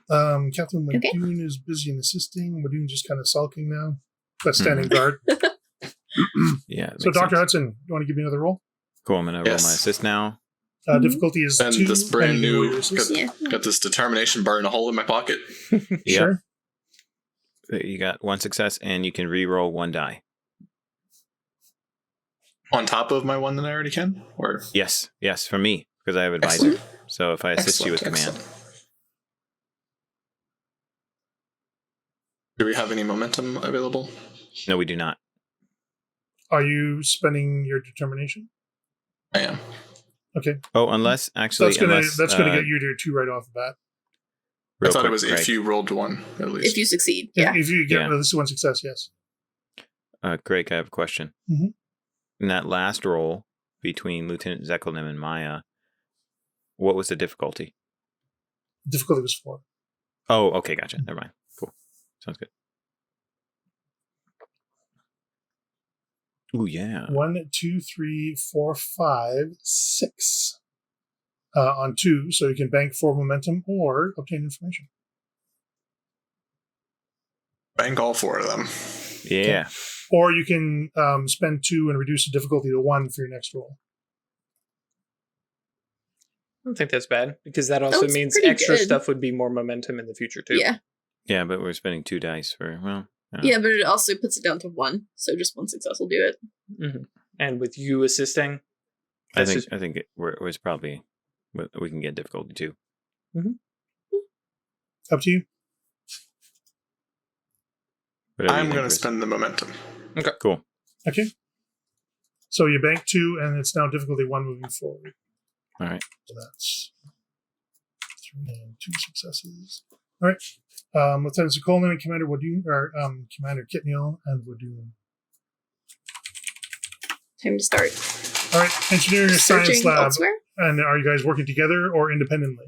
Captain Okay. Wadoon is busy in assisting. Wadoon just kind of sulking now, but standing guard. Yeah. So, makes Dr. sense. Hudson, you want to give me another roll? Cool. I'm gonna roll my Yes. assist now. Difficulty is And 2. this brand and you can roll new your assist. Yeah. got this determination burn a hole in my pocket. Yep. Sure. You got 1 success, and you can re-roll 1 die. On top of my one that I already can? Or Yes, from me, because I have advisor. Excellent. So if I assist you with command. Do we have any momentum available? No, we do not. Are you spending your determination? I am. Okay. Oh, unless actually, That's gonna unless, get you to 2 right off the bat. I real thought quick, it was Greg, if you rolled 1, at least. If you succeed, If- yeah. If you get Yeah. at least 1 success, yes. Greg, I have a question. Mhm. In that last roll between Lieutenant Zekelnim and Maya, what was the difficulty? Difficulty was 4. Oh, okay, gotcha. Never mind. Cool. Sounds good. Ooh, yeah. 1, 2, 3, 4, 5, 6 on 2, so you can bank 4 momentum or obtain information. Bank all 4 of them. Yeah. Or you can spend 2 and reduce the difficulty to 1 for your next roll. I don't think that's bad because that also That's means pretty extra good. stuff would be more momentum in the future too. Yeah. Yeah, but we're spending 2 dice for, well. Yeah, but it also puts it down to 1, so just 1 success will do it. Mhm. And with you assisting, I that's think just- I think it was probably, we can get difficulty too. Up to you. Whatever you I'm think, going to Chris. spend the momentum. Cool. Okay. So you bank 2, and it's now difficulty 1 moving forward. All right. So that's 3 and 2 successes. All right. Lieutenant Coleman and Commander Wadoon, or Commander Kitneal and Wadoon. Time to start All right. Engineering and Science searching Lab. elsewhere. And are you guys working together or independently?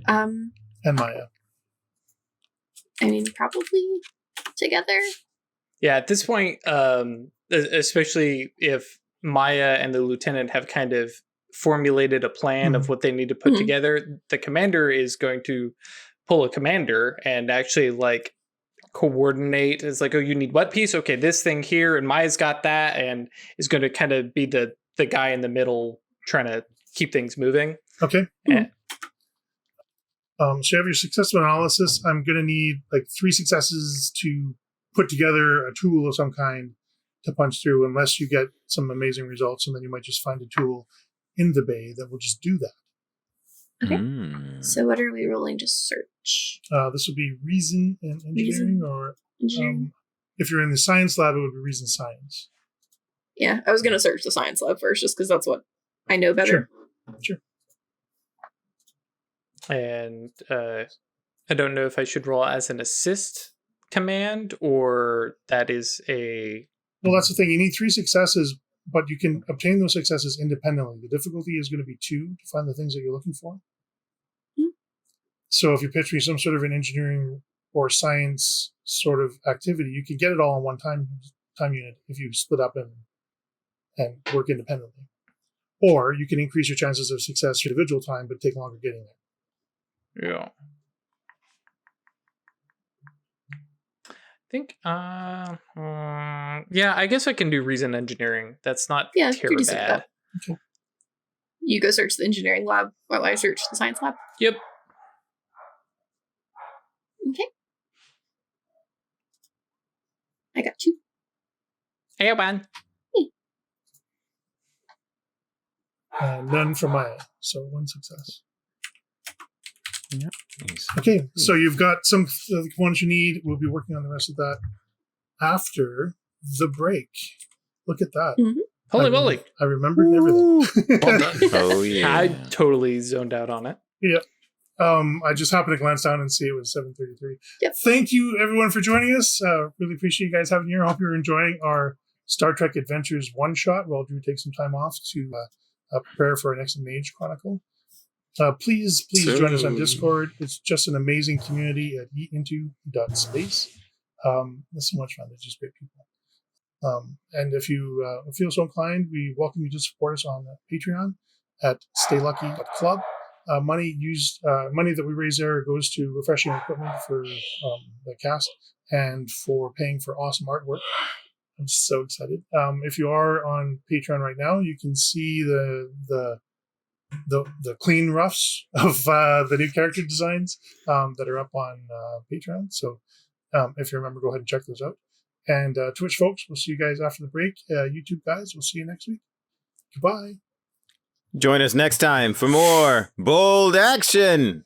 And Maya. I mean, probably together. yeah, at this point, especially if Maya and the lieutenant have kind of formulated a plan of what they need to put Mhm. together, the commander is going to pull a commander and actually like coordinate. It's like, oh, you need what piece? Okay, this thing here, and Maya's got that, and is going to kind of be the guy in the middle trying to keep things moving. Okay. Eh. So you have your successful analysis. I'm going to need like 3 successes to put together a tool of some kind to punch through, unless you get some amazing results, and then you might just find a tool in the bay that will just do that. Okay. Mm. So what are we rolling to search? This would be reason and engineering, Reason. or Engineering? if you're in the science lab, it would be reason science. Yeah, I was going to search the science lab first just because that's what I know better. Sure. And I don't know if I should roll as an assist command or that is a. Well, that's the thing. You need 3 successes, but you can obtain those successes independently. The difficulty is going to be 2 to find the things that you're looking for. Hmm. So if you pitch me some sort of an engineering or science sort of activity, you can get it all in one time unit if you split up and work independently. Or you can increase your chances of success for individual time, but take longer getting there. Yeah. I think, yeah, I guess I can do reason engineering. That's not Yeah, terribly pretty decent bad. Okay. You go search the engineering lab while I search the science lab. Yep. Okay. I got 2. Hey, man. None from Maya, so 1 success. Nice. Okay, so you've got some of the components you need. We'll be working on the rest of that after the break. Look at that. Holy moly. I remembered everything. Well done. Oh, yeah. I totally zoned out on it. I just happened to glance down and see it was 7:33. Yep. Thank you, everyone, for joining us. Really appreciate you guys having here. I hope you're enjoying our Star Trek Adventures one-shot while Drew takes some time off to prepare for our next Mage Chronicle. Please join us on Discord. It's just an amazing community at eatinto.space. It's so much fun. They're just great people. And if you feel so inclined, we welcome you to support us on Patreon at staylucky.club. money that we raise there goes to refreshing equipment for the cast and for paying for awesome artwork. I'm so excited. If you are on Patreon right now, you can see the clean roughs of the new character designs that are up on Patreon. So if you remember, go ahead and check those out. And Twitch folks, we'll see you guys after the break. YouTube guys, we'll see you next week. Goodbye. Join us next time for more bold action.